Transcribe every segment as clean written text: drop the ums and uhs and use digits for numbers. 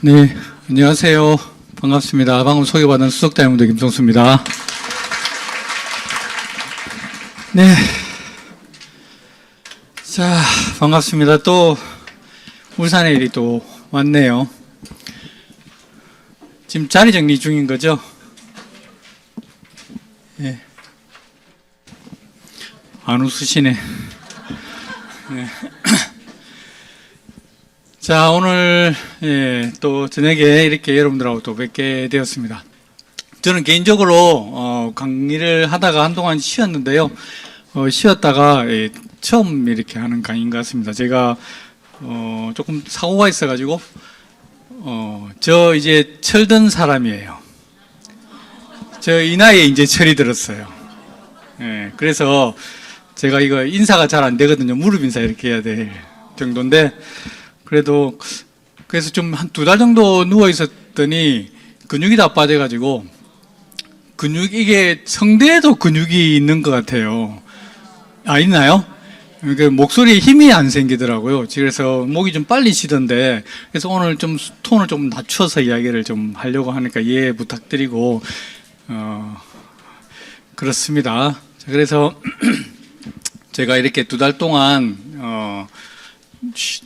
네, 안녕하세요. 반갑습니다. 방금 소개받은 수석자연구대 김성수입니다. 네. 자, 반갑습니다. 또 울산에 일이 또 왔네요. 지금 자리 정리 중인 거죠? 네. 안 웃으시네. 네. 자, 오늘 또 저녁에 이렇게 여러분들하고 또 뵙게 되었습니다. 저는 개인적으로 강의를 하다가 한동안 쉬었는데요. 쉬었다가 처음 이렇게 하는 강의인 것 같습니다. 제가 조금 사고가 있어가지고 저 이제 철든 사람이에요. 저 이 나이에 이제 철이 들었어요. 그래서 제가 이거 인사가 잘 안 되거든요. 무릎 인사 이렇게 해야 될 정도인데, 그래서 좀 한 2달 정도 누워 있었더니 근육이 다 빠져가지고 이게 성대에도 근육이 있는 것 같아요. 아, 있나요? 그러니까 목소리에 힘이 안 생기더라고요. 그래서 목이 좀 빨리 쉬던데, 그래서 오늘 좀 톤을 좀 낮춰서 이야기를 좀 하려고 하니까 이해 부탁드리고, 그렇습니다. 자, 그래서 제가 이렇게 2달 동안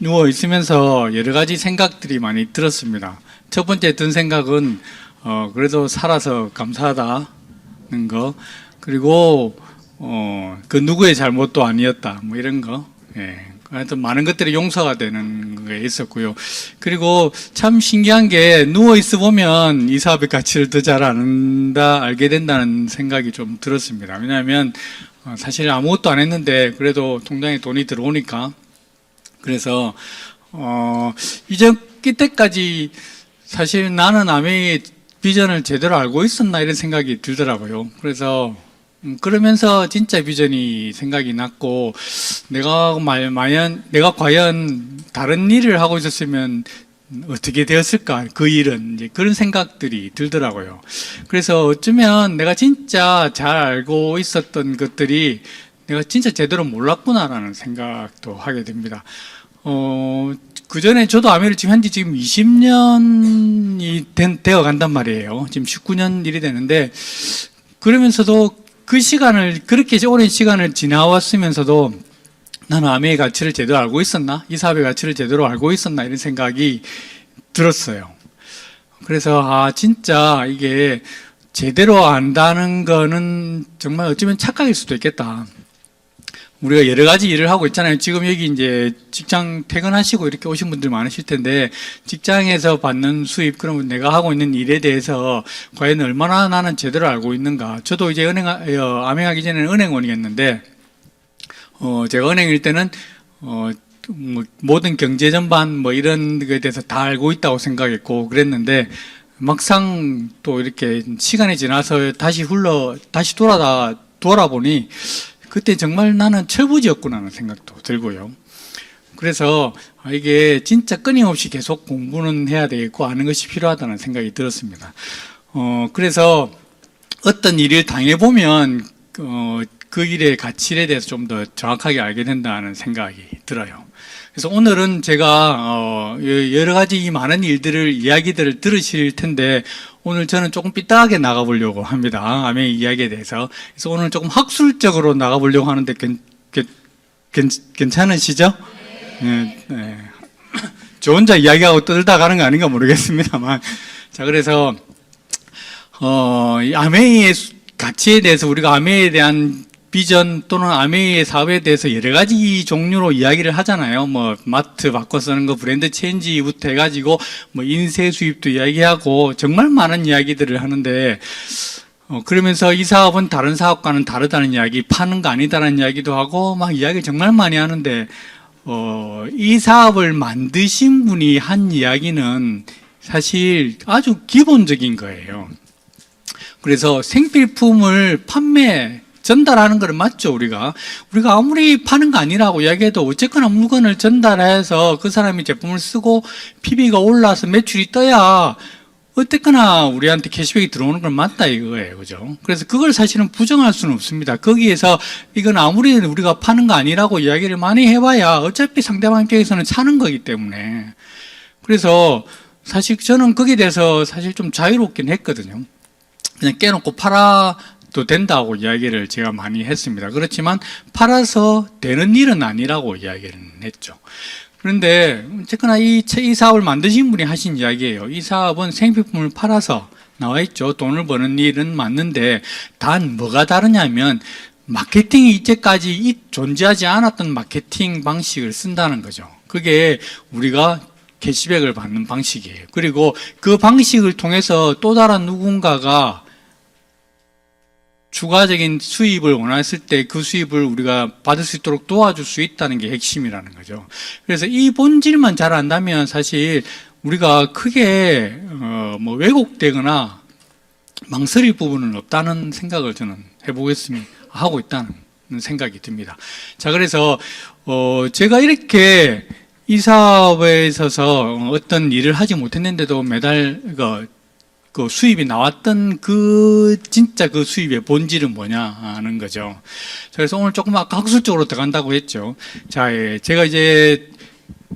누워 있으면서 여러 가지 생각들이 많이 들었습니다. 첫 번째 든 생각은 그래도 살아서 감사하다는 거, 그리고 그 누구의 잘못도 아니었다, 뭐 이런 거. 하여튼 많은 것들이 용서가 되는 게 있었고요. 그리고 참 신기한 게 누워 있어 보면 이 사업의 가치를 더 잘 알게 된다는 생각이 좀 들었습니다. 왜냐하면 사실 아무것도 안 했는데 그래도 통장에 돈이 들어오니까. 그래서 이때까지 사실 나는 아메이의 비전을 제대로 알고 있었나 이런 생각이 들더라고요. 그래서 그러면서 진짜 비전이 생각이 났고, 내가 과연 다른 일을 하고 있었으면 어떻게 되었을까, 그 일은 이제 그런 생각들이 들더라고요. 그래서 어쩌면 내가 진짜 잘 알고 있었던 것들이 내가 진짜 제대로 몰랐구나라는 생각도 하게 됩니다. 그 전에 저도 아메리카 지금 현재 지금 20년이 되어 간단 말이에요. 지금 19년 일이 되는데, 그러면서도 그 시간을, 그렇게 오랜 시간을 지나왔으면서도 나는 아메의 가치를 제대로 알고 있었나? 이 사업의 가치를 제대로 알고 있었나? 이런 생각이 들었어요. 그래서 진짜 이게 제대로 안다는 거는 정말 어쩌면 착각일 수도 있겠다. 우리가 여러 가지 일을 하고 있잖아요. 지금 여기 이제 직장 퇴근하시고 이렇게 오신 분들 많으실 텐데, 직장에서 받는 수입, 그러면 내가 하고 있는 일에 대해서 과연 얼마나 나는 제대로 알고 있는가. 저도 이제 암행하기 전에는 은행원이었는데, 제가 은행일 때는, 모든 경제 전반 뭐 이런 것에 대해서 다 알고 있다고 생각했고 그랬는데, 막상 또 이렇게 시간이 지나서 다시 돌아보니, 그때 정말 나는 철부지였구나 하는 생각도 들고요. 그래서 이게 진짜 끊임없이 계속 공부는 해야 되겠고 아는 것이 필요하다는 생각이 들었습니다. 그래서 어떤 일을 당해보면 그 일의 가치에 대해서 좀 더 정확하게 알게 된다는 생각이 들어요. 그래서 오늘은 제가 여러 가지 많은 이야기들을 들으실 텐데, 오늘 저는 조금 삐딱하게 나가보려고 합니다. 아메이 이야기에 대해서. 그래서 오늘 조금 학술적으로 나가보려고 하는데 괜찮으시죠? 네. 저 혼자 이야기하고 떠들다 가는 거 아닌가 모르겠습니다만. 자, 그래서 이 아메이의 가치에 대해서, 우리가 아메이에 대한 비전 또는 아메이의 사업에 대해서 여러 가지 종류로 이야기를 하잖아요. 뭐 마트 바꿔 쓰는 거, 브랜드 체인지부터 해가지고 뭐 인쇄 수입도 이야기하고 정말 많은 이야기들을 하는데, 그러면서 이 사업은 다른 사업과는 다르다는 이야기, 파는 거 아니다라는 이야기도 하고 막 이야기를 정말 많이 하는데, 이 사업을 만드신 분이 한 이야기는 사실 아주 기본적인 거예요. 그래서 생필품을 전달하는 거는 맞죠, 우리가 아무리 파는 거 아니라고 이야기해도 어쨌거나 물건을 전달해서 그 사람이 제품을 쓰고 PB가 올라서 매출이 떠야 어쨌거나 우리한테 캐시백이 들어오는 건 맞다 이거예요, 그죠? 그래서 그걸 사실은 부정할 수는 없습니다. 거기에서 이건 아무리 우리가 파는 거 아니라고 이야기를 많이 해봐야 어차피 상대방 입장에서는 사는 거기 때문에. 그래서 사실 저는 거기에 대해서 사실 좀 자유롭긴 했거든요. 그냥 깨놓고 팔아도 된다고 이야기를 제가 많이 했습니다. 그렇지만 팔아서 되는 일은 아니라고 이야기를 했죠. 그런데 어쨌거나 이 사업을 만드신 분이 하신 이야기예요. 이 사업은 생필품을 팔아서 나와 있죠. 돈을 버는 일은 맞는데 단 뭐가 다르냐면 마케팅이 이때까지 존재하지 않았던 마케팅 방식을 쓴다는 거죠. 그게 우리가 캐시백을 받는 방식이에요. 그리고 그 방식을 통해서 또 다른 누군가가 추가적인 수입을 원했을 때 그 수입을 우리가 받을 수 있도록 도와줄 수 있다는 게 핵심이라는 거죠. 그래서 이 본질만 잘 안다면 사실 우리가 크게 뭐 왜곡되거나 망설일 부분은 없다는 생각을 저는 해보겠습니다. 하고 있다는 생각이 듭니다. 자, 그래서 제가 이렇게 이 사업에 있어서 어떤 일을 하지 못했는데도 매달 그 수입이 나왔던 진짜 그 수입의 본질은 뭐냐 하는 거죠. 그래서 오늘 조금 아까 학술적으로 들어간다고 했죠. 자, 제가 이제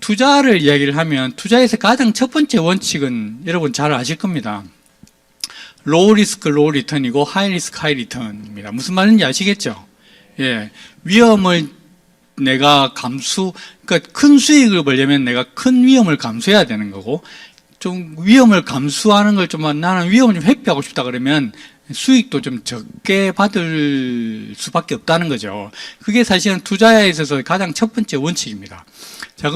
투자를 이야기를 하면 투자에서 가장 첫 번째 원칙은 여러분 잘 아실 겁니다. 로우 리스크, 로우 리턴이고 하이 리스크, 하이 리턴입니다. 무슨 말인지 아시겠죠? 예. 위험을 내가 그러니까 큰 수익을 벌려면 내가 큰 위험을 감수해야 되는 거고, 좀 위험을 감수하는 걸 좀 나는 위험을 좀 회피하고 싶다 그러면 수익도 좀 적게 받을 수밖에 없다는 거죠. 그게 사실은 투자에 있어서 가장 첫 번째 원칙입니다. 자,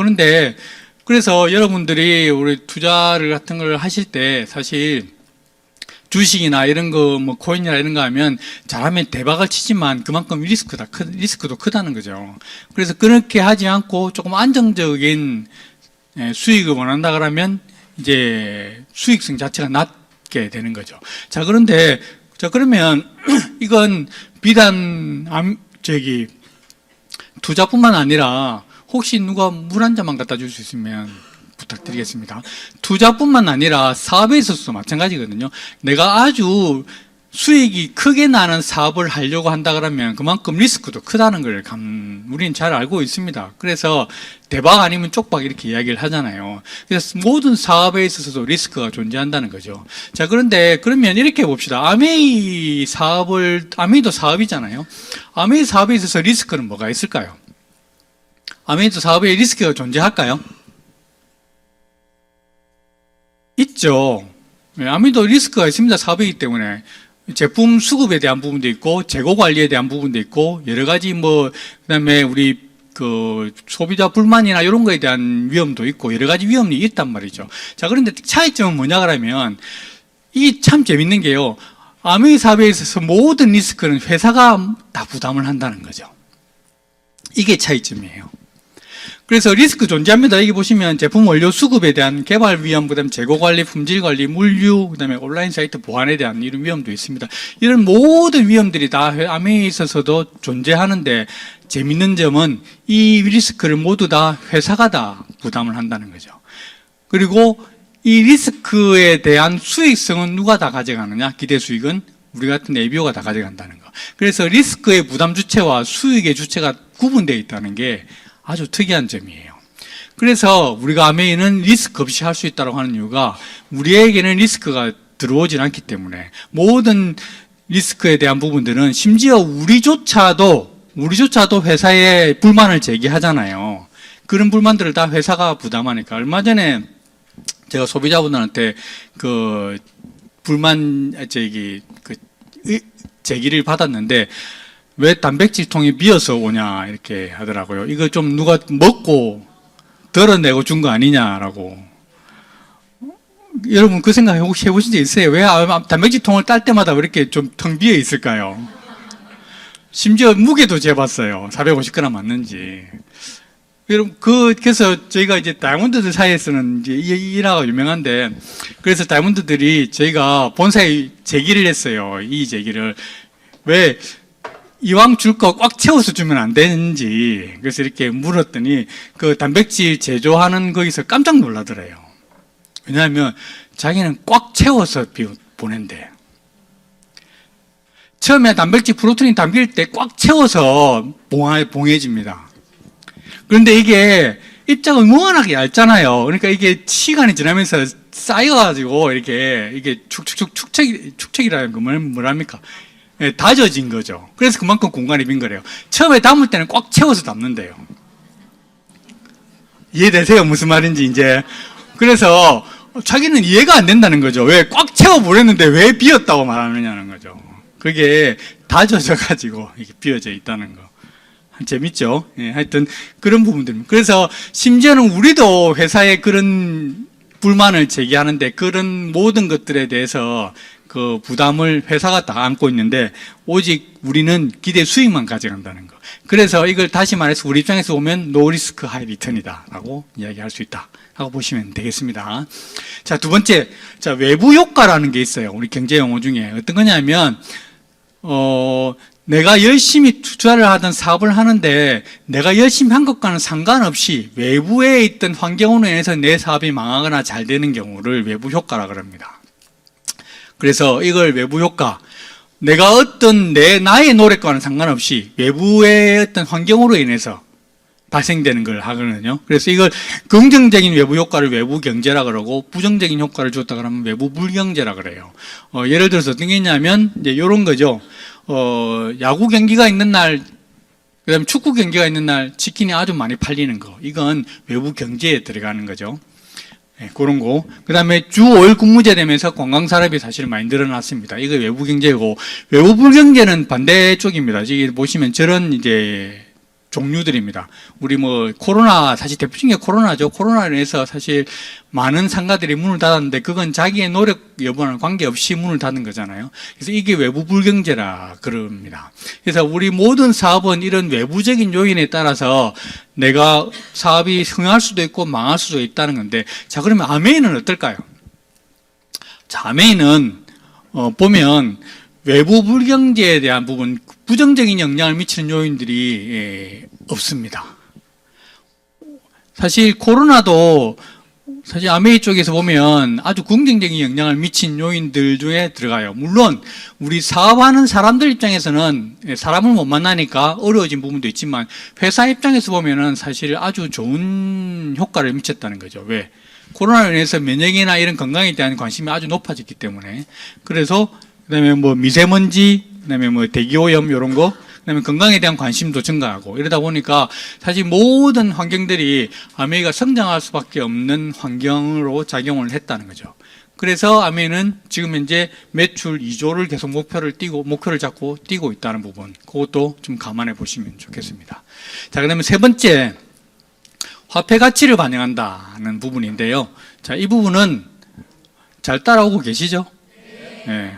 그래서 여러분들이 우리 투자를 같은 걸 하실 때 사실 주식이나 이런 거, 뭐, 코인이나 이런 거 하면 잘하면 대박을 치지만 그만큼 리스크도 크다는 거죠. 그래서 그렇게 하지 않고 조금 안정적인 수익을 원한다 그러면 이제 수익성 자체가 낮게 되는 거죠. 자, 그러면 이건 비단, 투자뿐만 아니라 혹시 누가 물 한 잔만 갖다 줄 수 있으면 부탁드리겠습니다. 투자뿐만 아니라 사업에 있어서도 마찬가지거든요. 내가 아주 수익이 크게 나는 사업을 하려고 한다 그러면 그만큼 리스크도 크다는 걸 우리는 잘 알고 있습니다. 그래서 대박 아니면 쪽박 이렇게 이야기를 하잖아요. 그래서 모든 사업에 있어서도 리스크가 존재한다는 거죠. 자, 그러면 이렇게 봅시다. 아메이도 사업이잖아요. 아메이 사업에 있어서 리스크는 뭐가 있을까요? 아메이도 사업에 리스크가 존재할까요? 있죠. 아무래도 리스크가 있습니다. 사업이기 때문에. 제품 수급에 대한 부분도 있고, 재고 관리에 대한 부분도 있고, 여러 가지 그다음에 우리 소비자 불만이나 이런 거에 대한 위험도 있고, 여러 가지 위험이 있단 말이죠. 자, 그런데 차이점은 뭐냐 그러면, 이게 참 재밌는 게요. 아메이 사업에 있어서 모든 리스크는 회사가 다 부담을 한다는 거죠. 이게 차이점이에요. 그래서 리스크 존재합니다. 여기 보시면 제품 원료 수급에 대한 개발 위험, 그다음에 재고 관리, 품질 관리, 물류, 그다음에 온라인 사이트 보안에 대한 이런 위험도 있습니다. 이런 모든 위험들이 다 아메이에 있어서도 존재하는데 재밌는 점은 이 리스크를 모두 다 회사가 다 부담을 한다는 거죠. 그리고 이 리스크에 대한 수익성은 누가 다 가져가느냐? 기대 수익은 우리 같은 ABO가 다 가져간다는 거. 그래서 리스크의 부담 주체와 수익의 주체가 구분되어 있다는 게 아주 특이한 점이에요. 그래서 우리가 아메이는 리스크 없이 할 수 있다고 하는 이유가 우리에게는 리스크가 들어오진 않기 때문에 모든 리스크에 대한 부분들은 심지어 우리조차도 회사에 불만을 제기하잖아요. 그런 불만들을 다 회사가 부담하니까. 얼마 전에 제가 소비자분들한테 불만 제기를 받았는데 왜 단백질통이 비어서 오냐 이렇게 하더라고요. 이거 좀 누가 먹고 덜어내고 준 거 아니냐라고. 여러분 그 생각 혹시 해보신 적 있어요? 왜 단백질통을 딸 때마다 왜 이렇게 좀 텅 비어 있을까요? 심지어 무게도 재봤어요. 450g 맞는지. 여러분 그래서 저희가 이제 다이아몬드들 사이에서는 이제 이 일화가 유명한데, 그래서 다이아몬드들이 저희가 본사에 제기를 했어요. 이 제기를 왜 이왕 줄 거 꽉 채워서 주면 안 되는지. 그래서 이렇게 물었더니 그 단백질 제조하는 거기서 깜짝 놀라더래요. 왜냐하면 자기는 꽉 채워서 보낸대. 처음에 단백질 프로틴이 담길 때 꽉 채워서 봉해집니다. 그런데 이게 입자가 무한하게 얇잖아요. 그러니까 이게 시간이 지나면서 쌓여가지고 이게 축척이라는 거 뭐랍니까? 예, 다져진 거죠. 그래서 그만큼 공간이 빈 거래요. 처음에 담을 때는 꽉 채워서 담는데요. 이해되세요? 무슨 말인지 이제. 그래서 자기는 이해가 안 된다는 거죠. 왜 꽉 채워버렸는데 왜 비었다고 말하느냐는 거죠. 그게 다져져가지고 이게 비어져 있다는 거. 재밌죠? 예, 하여튼 그런 부분들. 그래서 심지어는 우리도 회사에 그런 불만을 제기하는데 그런 모든 것들에 대해서 그 부담을 회사가 다 안고 있는데 오직 우리는 기대 수익만 가져간다는 거. 그래서 이걸 다시 말해서 우리 입장에서 보면 노 리스크 하이 리턴이다 라고 이야기할 수 있다 하고 보시면 되겠습니다. 자, 두 번째, 자, 외부 효과라는 게 있어요. 우리 경제 용어 중에 어떤 거냐면 내가 열심히 투자를 하든 사업을 하는데 내가 열심히 한 것과는 상관없이 외부에 있던 환경으로 인해서 내 사업이 망하거나 잘 되는 경우를 외부 효과라 그럽니다. 그래서 이걸 외부 효과, 내가 어떤 나의 노력과는 상관없이 외부의 어떤 환경으로 인해서 발생되는 걸 하거든요. 그래서 이걸 긍정적인 외부 효과를 외부 경제라 그러고 부정적인 효과를 줬다 그러면 외부 불경제라 그래요. 예를 들어서 어떤 게 있냐면 이제 이런 거죠. 야구 경기가 있는 날, 그다음에 축구 경기가 있는 날 치킨이 아주 많이 팔리는 거. 이건 외부 경제에 들어가는 거죠. 네, 그런 거. 그 다음에 주 5일 근무제 되면서 관광 산업이 사실 많이 늘어났습니다. 이거 외부 경제고, 외부 불경제는 반대쪽입니다. 지금 보시면 저런 이제 종류들입니다. 우리 코로나, 사실 대표적인 게 코로나죠. 코로나로 인해서 사실 많은 상가들이 문을 닫았는데 그건 자기의 노력 여부와는 관계없이 문을 닫은 거잖아요. 그래서 이게 외부 불경제라 그럽니다. 그래서 우리 모든 사업은 이런 외부적인 요인에 따라서 내가 사업이 흥할 수도 있고 망할 수도 있다는 건데, 자, 그러면 아메이는 어떨까요? 자, 아메이는 보면 외부 불경제에 대한 부분, 부정적인 영향을 미치는 요인들이 없습니다. 사실 코로나도 사실 아메이 쪽에서 보면 아주 긍정적인 영향을 미친 요인들 중에 들어가요. 물론 우리 사업하는 사람들 입장에서는 사람을 못 만나니까 어려워진 부분도 있지만 회사 입장에서 보면은 사실 아주 좋은 효과를 미쳤다는 거죠. 왜? 코로나로 인해서 면역이나 이런 건강에 대한 관심이 아주 높아졌기 때문에. 그래서 그다음에 미세먼지, 그다음에 대기오염 이런 거, 그다음에 건강에 대한 관심도 증가하고 이러다 보니까 사실 모든 환경들이 아메이가 성장할 수밖에 없는 환경으로 작용을 했다는 거죠. 그래서 아메이는 지금 현재 매출 2조를 계속 목표를 잡고 뛰고 있다는 부분, 그것도 좀 감안해 보시면 좋겠습니다. 자, 그다음에 세 번째, 화폐 가치를 반영한다는 부분인데요. 자, 이 부분은 잘 따라오고 계시죠? 네.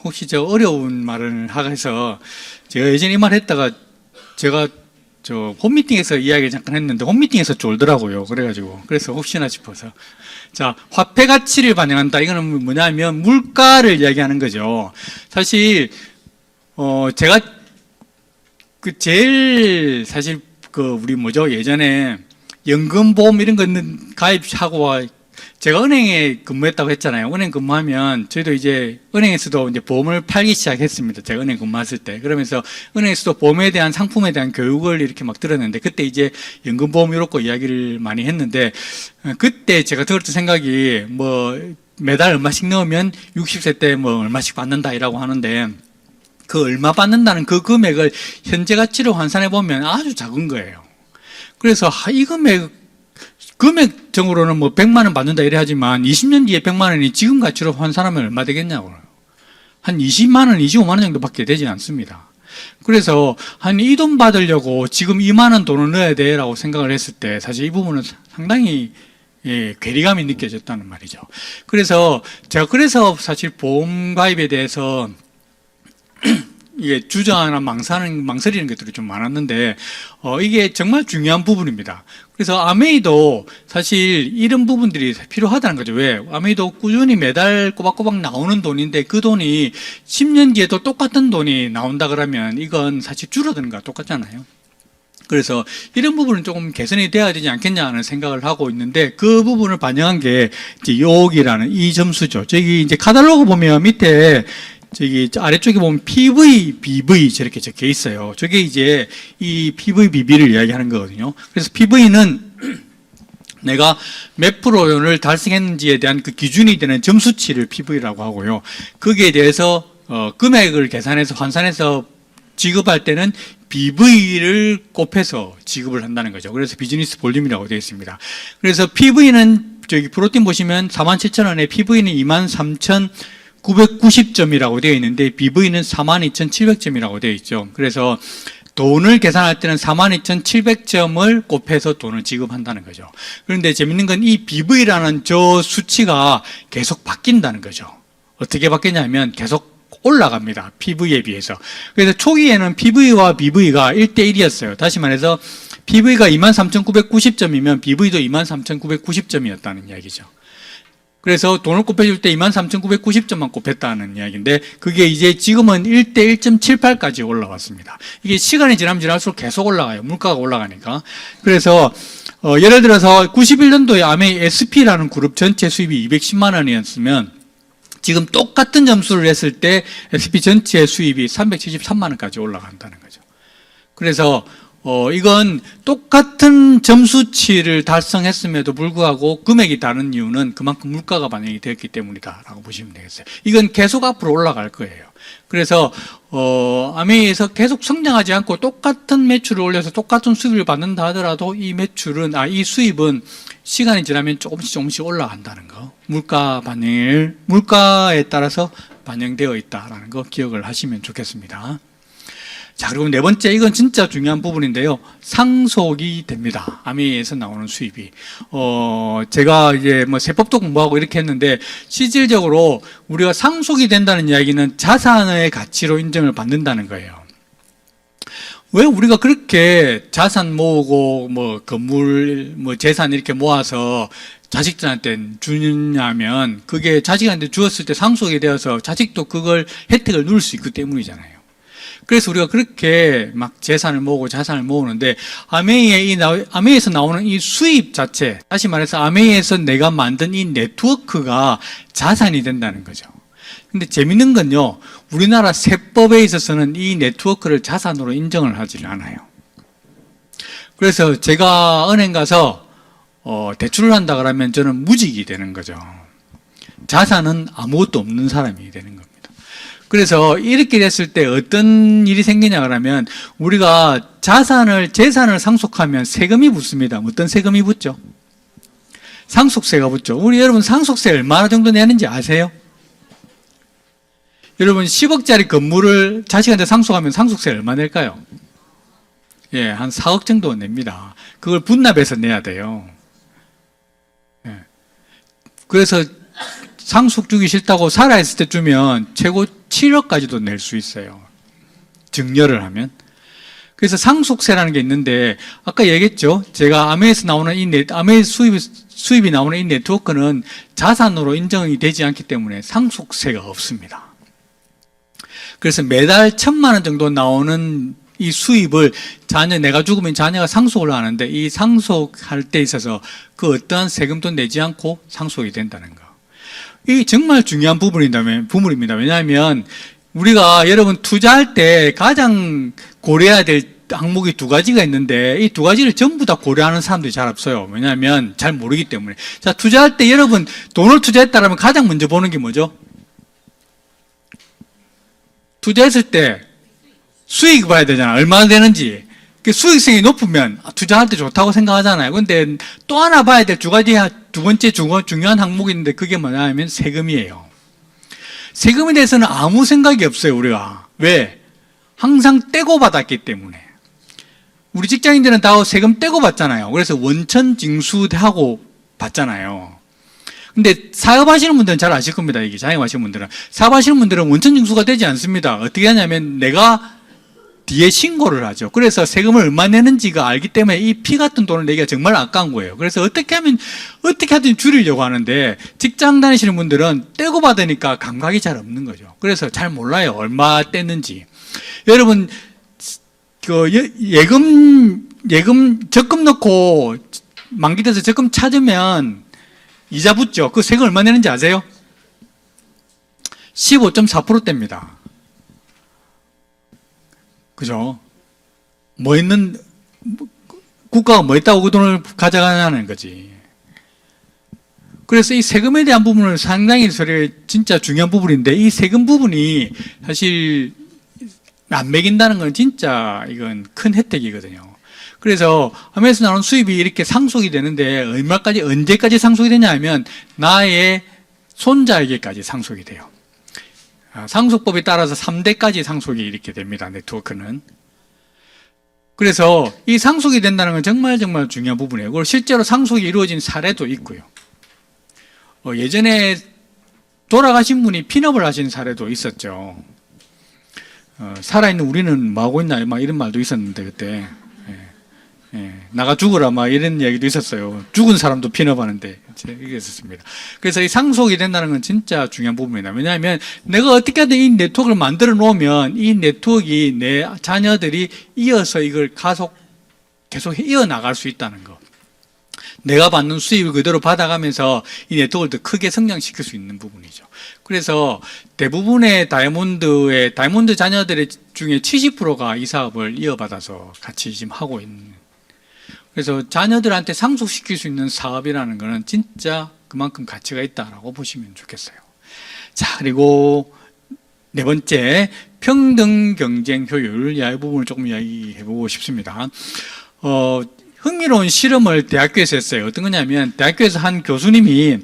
혹시 저 어려운 말을 해서 제가 예전에 이 말 했다가 제가 저 홈미팅에서 이야기 잠깐 했는데 홈미팅에서 쫄더라고요. 그래서 혹시나 싶어서. 자, 화폐 가치를 반영한다. 이거는 뭐냐면 물가를 이야기하는 거죠. 사실 제가 제일 사실 우리 예전에 연금보험 이런 거 가입하고 제가 은행에 근무했다고 했잖아요. 은행 근무하면 저희도 이제 은행에서도 이제 보험을 팔기 시작했습니다. 제가 은행 근무했을 때. 그러면서 은행에서도 보험에 대한 상품에 대한 교육을 이렇게 막 들었는데 그때 이제 연금보험 이렇게 이야기를 많이 했는데 그때 제가 들었던 생각이 매달 얼마씩 넣으면 60세 때 얼마씩 받는다 이라고 하는데 그 얼마 받는다는 그 금액을 현재 가치로 환산해 보면 아주 작은 거예요. 그래서 이 금액적으로는 100만 원 받는다 이래 하지만 20년 뒤에 100만 원이 지금 가치로 환산하면 얼마 되겠냐고요. 한 20만 원, 25만 원 정도밖에 되지 않습니다. 그래서 이 돈 받으려고 지금 2만 원 돈을 넣어야 돼라고 생각을 했을 때 사실 이 부분은 상당히 괴리감이 느껴졌다는 말이죠. 그래서 제가 사실 보험 가입에 대해서 이게 주저하나 망설이는 것들이 좀 많았는데 이게 정말 중요한 부분입니다. 그래서 아메이도 사실 이런 부분들이 필요하다는 거죠. 왜? 아메이도 꾸준히 매달 꼬박꼬박 나오는 돈인데 그 돈이 10년 뒤에도 똑같은 돈이 나온다 그러면 이건 사실 줄어드는 거와 똑같잖아요. 그래서 이런 부분은 조금 개선이 돼야 되지 않겠냐 하는 생각을 하고 있는데 그 부분을 반영한 게 이제 여기라는 이 점수죠. 저기 이제 카탈로그 보면 밑에 저기 아래쪽에 보면 PV, BV 저렇게 적혀 있어요. 저게 이제 이 PV, BV를 이야기하는 거거든요. 그래서 PV는 내가 몇 프로를 달성했는지에 대한 그 기준이 되는 점수치를 PV라고 하고요. 거기에 대해서 금액을 계산해서 환산해서 지급할 때는 BV를 곱해서 지급을 한다는 거죠. 그래서 비즈니스 볼륨이라고 되어 있습니다. 그래서 PV는 저기 프로틴 보시면 47,000원에 PV는 23,990점이라고 되어 있는데 BV는 42,700점이라고 되어 있죠. 그래서 돈을 계산할 때는 42,700점을 곱해서 돈을 지급한다는 거죠. 그런데 재밌는 건 이 BV라는 저 수치가 계속 바뀐다는 거죠. 어떻게 바뀌냐면 계속 올라갑니다. PV에 비해서. 그래서 초기에는 PV와 BV가 1대1이었어요. 다시 말해서 PV가 23,990점이면 BV도 23,990점이었다는 이야기죠. 그래서 돈을 곱해줄 때 23,990점만 곱했다는 이야기인데 그게 이제 지금은 1대 1.78까지 올라왔습니다. 이게 시간이 지나면 지날수록 계속 올라가요. 물가가 올라가니까. 그래서 예를 들어서 91년도에 아메이 SP라는 그룹 전체 수입이 210만 원이었으면 지금 똑같은 점수를 했을 때 SP 전체 수입이 373만 원까지 올라간다는 거죠. 그래서 이건 똑같은 점수치를 달성했음에도 불구하고 금액이 다른 이유는 그만큼 물가가 반영이 되었기 때문이다라고 보시면 되겠어요. 이건 계속 앞으로 올라갈 거예요. 그래서 아메이에서 계속 성장하지 않고 똑같은 매출을 올려서 똑같은 수입을 받는다 하더라도 이 매출은 이 수입은 시간이 지나면 조금씩 올라간다는 거. 물가에 따라서 반영되어 있다라는 거 기억을 하시면 좋겠습니다. 자, 그리고 네 번째, 이건 진짜 중요한 부분인데요. 상속이 됩니다. 아메이에서 나오는 수입이. 제가 이제 뭐 세법도 공부하고 이렇게 했는데, 실질적으로 우리가 상속이 된다는 이야기는 자산의 가치로 인정을 받는다는 거예요. 왜 우리가 그렇게 자산 모으고, 뭐, 건물, 뭐, 재산 이렇게 모아서 자식들한테 주냐면, 그게 자식한테 주었을 때 상속이 되어서 자식도 그걸 혜택을 누릴 수 있기 때문이잖아요. 그래서 우리가 그렇게 막 재산을 모으고 자산을 모으는데 아메이에서 나오는 이 수입 자체, 다시 말해서 아메이에서 내가 만든 이 네트워크가 자산이 된다는 거죠. 근데 재밌는 건요, 우리나라 세법에 있어서는 이 네트워크를 자산으로 인정을 하지 않아요. 그래서 제가 은행 가서 대출을 한다 그러면 저는 무직이 되는 거죠. 자산은 아무것도 없는 사람이 되는 겁니다. 그래서 이렇게 됐을 때 어떤 일이 생기냐 그러면 우리가 재산을 상속하면 세금이 붙습니다. 어떤 세금이 붙죠? 상속세가 붙죠. 우리 여러분 상속세 얼마나 정도 내는지 아세요? 여러분 10억짜리 건물을 자식한테 상속하면 상속세 얼마 낼까요? 예, 한 4억 정도 냅니다. 그걸 분납해서 내야 돼요. 예. 그래서 상속 주기 싫다고 살아있을 때 주면 최고 7억까지도 낼 수 있어요. 증여를 하면. 그래서 상속세라는 게 있는데, 아까 얘기했죠? 제가 아메에서 나오는 아메 수입이 나오는 이 네트워크는 자산으로 인정이 되지 않기 때문에 상속세가 없습니다. 그래서 매달 1,000만 원 정도 나오는 이 수입을 내가 죽으면 자녀가 상속을 하는데 이 상속할 때 있어서 그 어떠한 세금도 내지 않고 상속이 된다는 거. 이게 정말 중요한 부분입니다. 왜냐하면 우리가 여러분 투자할 때 가장 고려해야 될 항목이 두 가지가 있는데 이 두 가지를 전부 다 고려하는 사람들이 잘 없어요. 왜냐하면 잘 모르기 때문에. 자, 투자할 때 여러분 돈을 투자했다라면 가장 먼저 보는 게 뭐죠? 투자했을 때 수익 봐야 되잖아. 얼마나 되는지. 수익성이 높으면 투자할 때 좋다고 생각하잖아요. 근데 또 하나 봐야 될 두 번째 중요한 항목이 있는데 그게 뭐냐면 세금이에요. 세금에 대해서는 아무 생각이 없어요, 우리가. 왜? 항상 떼고 받았기 때문에. 우리 직장인들은 다 세금 떼고 받잖아요. 그래서 원천징수하고 받잖아요. 근데 사업하시는 분들은 잘 아실 겁니다. 이게 자영업하시는 분들은. 사업하시는 분들은 원천징수가 되지 않습니다. 어떻게 하냐면 내가 뒤에 신고를 하죠. 그래서 세금을 얼마 내는지가 알기 때문에 이 피 같은 돈을 내기가 정말 아까운 거예요. 그래서 어떻게 하든 줄이려고 하는데 직장 다니시는 분들은 떼고 받으니까 감각이 잘 없는 거죠. 그래서 잘 몰라요. 얼마 떼는지. 여러분, 적금 넣고 만기돼서 적금 찾으면 이자 붙죠. 그 세금 얼마 내는지 아세요? 15.4%대입니다. 그죠? 국가가 뭐 했다고 그 돈을 가져가냐는 거지. 그래서 이 세금에 대한 부분을 상당히 진짜 중요한 부분인데, 이 세금 부분이 사실 안 매긴다는 건 진짜 이건 큰 혜택이거든요. 그래서 하면서 나오는 수입이 이렇게 상속이 되는데 얼마까지, 언제까지 상속이 되냐 하면 나의 손자에게까지 상속이 돼요. 상속법에 따라서 3대까지 상속이 이렇게 됩니다. 네트워크는. 그래서 이 상속이 된다는 건 정말 중요한 부분이에요. 그리고 실제로 상속이 이루어진 사례도 있고요. 예전에 돌아가신 분이 핀업을 하신 사례도 있었죠. 살아있는 우리는 뭐 하고 있나, 막 이런 말도 있었는데, 그때. 나가 죽어라, 막 이런 얘기도 있었어요. 죽은 사람도 핀업 하는데, 이게 있었습니다. 그래서 이 상속이 된다는 건 진짜 중요한 부분입니다. 왜냐하면 내가 어떻게든 이 네트워크를 만들어 놓으면 이 네트워크가 내 자녀들이 이어서 이걸 계속 이어나갈 수 있다는 거. 내가 받는 수입을 그대로 받아가면서 이 네트워크를 더 크게 성장시킬 수 있는 부분이죠. 그래서 대부분의 다이아몬드 자녀들 중에 70%가 이 사업을 이어받아서 같이 지금 하고 있는. 그래서 자녀들한테 상속시킬 수 있는 사업이라는 것은 진짜 그만큼 가치가 있다라고 보시면 좋겠어요. 자, 그리고 네 번째, 평등 경쟁 효율. 이 부분을 조금 이야기해보고 싶습니다. 흥미로운 실험을 대학교에서 했어요. 어떤 거냐면, 대학교에서 한 교수님이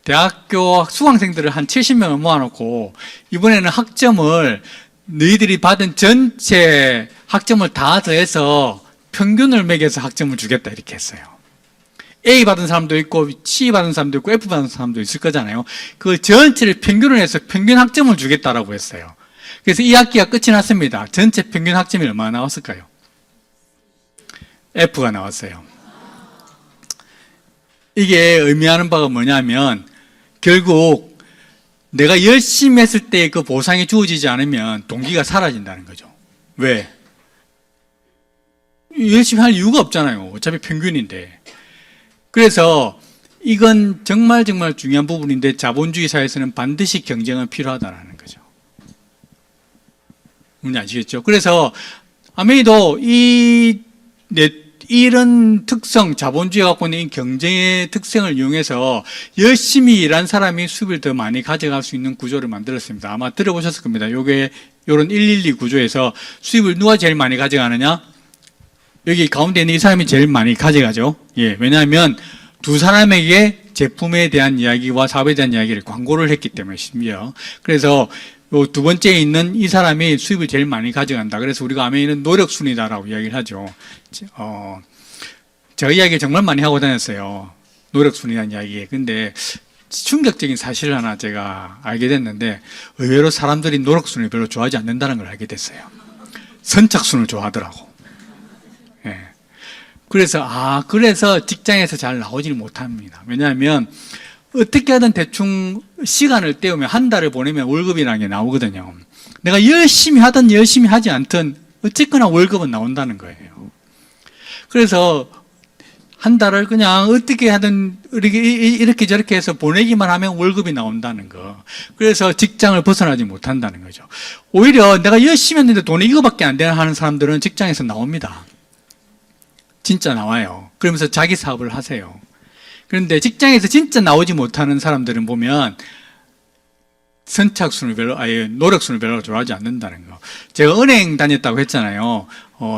대학교 수강생들을 한 70명을 모아놓고, 이번에는 학점을 너희들이 받은 전체 학점을 다 더해서 평균을 매겨서 학점을 주겠다, 이렇게 했어요. A 받은 사람도 있고, C 받은 사람도 있고, F 받은 사람도 있을 거잖아요. 그 전체를 평균을 해서 평균 학점을 주겠다라고 했어요. 그래서 이 학기가 끝이 났습니다. 전체 평균 학점이 얼마나 나왔을까요? F가 나왔어요. 이게 의미하는 바가 뭐냐면, 결국 내가 열심히 했을 때 그 보상이 주어지지 않으면 동기가 사라진다는 거죠. 왜? 열심히 할 이유가 없잖아요. 어차피 평균인데. 그래서 이건 정말 중요한 부분인데, 자본주의 사회에서는 반드시 경쟁은 필요하다는 거죠. 뭔지 아시겠죠? 그래서 아메이도 이런 특성, 자본주의가 갖고 있는 이 경쟁의 특성을 이용해서 열심히 일한 사람이 수입을 더 많이 가져갈 수 있는 구조를 만들었습니다. 아마 들어보셨을 겁니다. 요게 요런 112 구조에서 수입을 누가 제일 많이 가져가느냐? 여기 가운데 있는 이 사람이 제일 많이 가져가죠. 예, 왜냐하면 두 사람에게 제품에 대한 이야기와 사업에 대한 이야기를 광고를 했기 때문에, 심지어. 그래서 요 두 번째에 있는 이 사람이 수입을 제일 많이 가져간다. 그래서 우리가 아메이는 노력순이다라고 이야기를 하죠. 제가 이야기를 정말 많이 하고 다녔어요. 노력순이라는 이야기. 근데 충격적인 사실을 하나 제가 알게 됐는데, 의외로 사람들이 노력순을 별로 좋아하지 않는다는 걸 알게 됐어요. 선착순을 좋아하더라고. 예. 그래서 직장에서 잘 나오지를 못합니다. 왜냐하면 어떻게 하든 대충 시간을 때우면 한 달을 보내면 월급이라는 게 나오거든요. 내가 열심히 하든 열심히 하지 않든 어쨌거나 월급은 나온다는 거예요. 그래서 한 달을 그냥 어떻게 하든 이렇게 저렇게 해서 보내기만 하면 월급이 나온다는 거. 그래서 직장을 벗어나지 못한다는 거죠. 오히려 내가 열심히 했는데 돈이 이거밖에 안 되는 하는 사람들은 직장에서 나옵니다. 진짜 나와요. 그러면서 자기 사업을 하세요. 그런데 직장에서 진짜 나오지 못하는 사람들은 보면 노력순을 별로 좋아하지 않는다는 거. 제가 은행 다녔다고 했잖아요.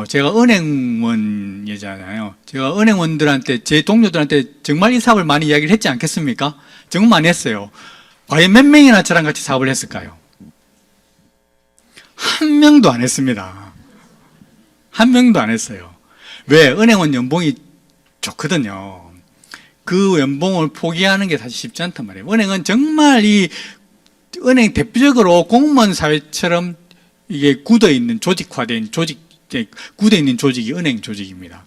제가 은행원이잖아요. 제가 은행원들한테, 제 동료들한테 정말 이 사업을 많이 이야기를 했지 않겠습니까? 정말 많이 했어요. 과연 몇 명이나 저랑 같이 사업을 했을까요? 한 명도 안 했습니다. 한 명도 안 했어요. 왜? 은행원 연봉이 좋거든요. 그 연봉을 포기하는 게 사실 쉽지 않단 말이에요. 은행은 정말 은행 대표적으로 공무원 사회처럼 이게 굳어있는 조직화된 굳어있는 조직이 은행 조직입니다.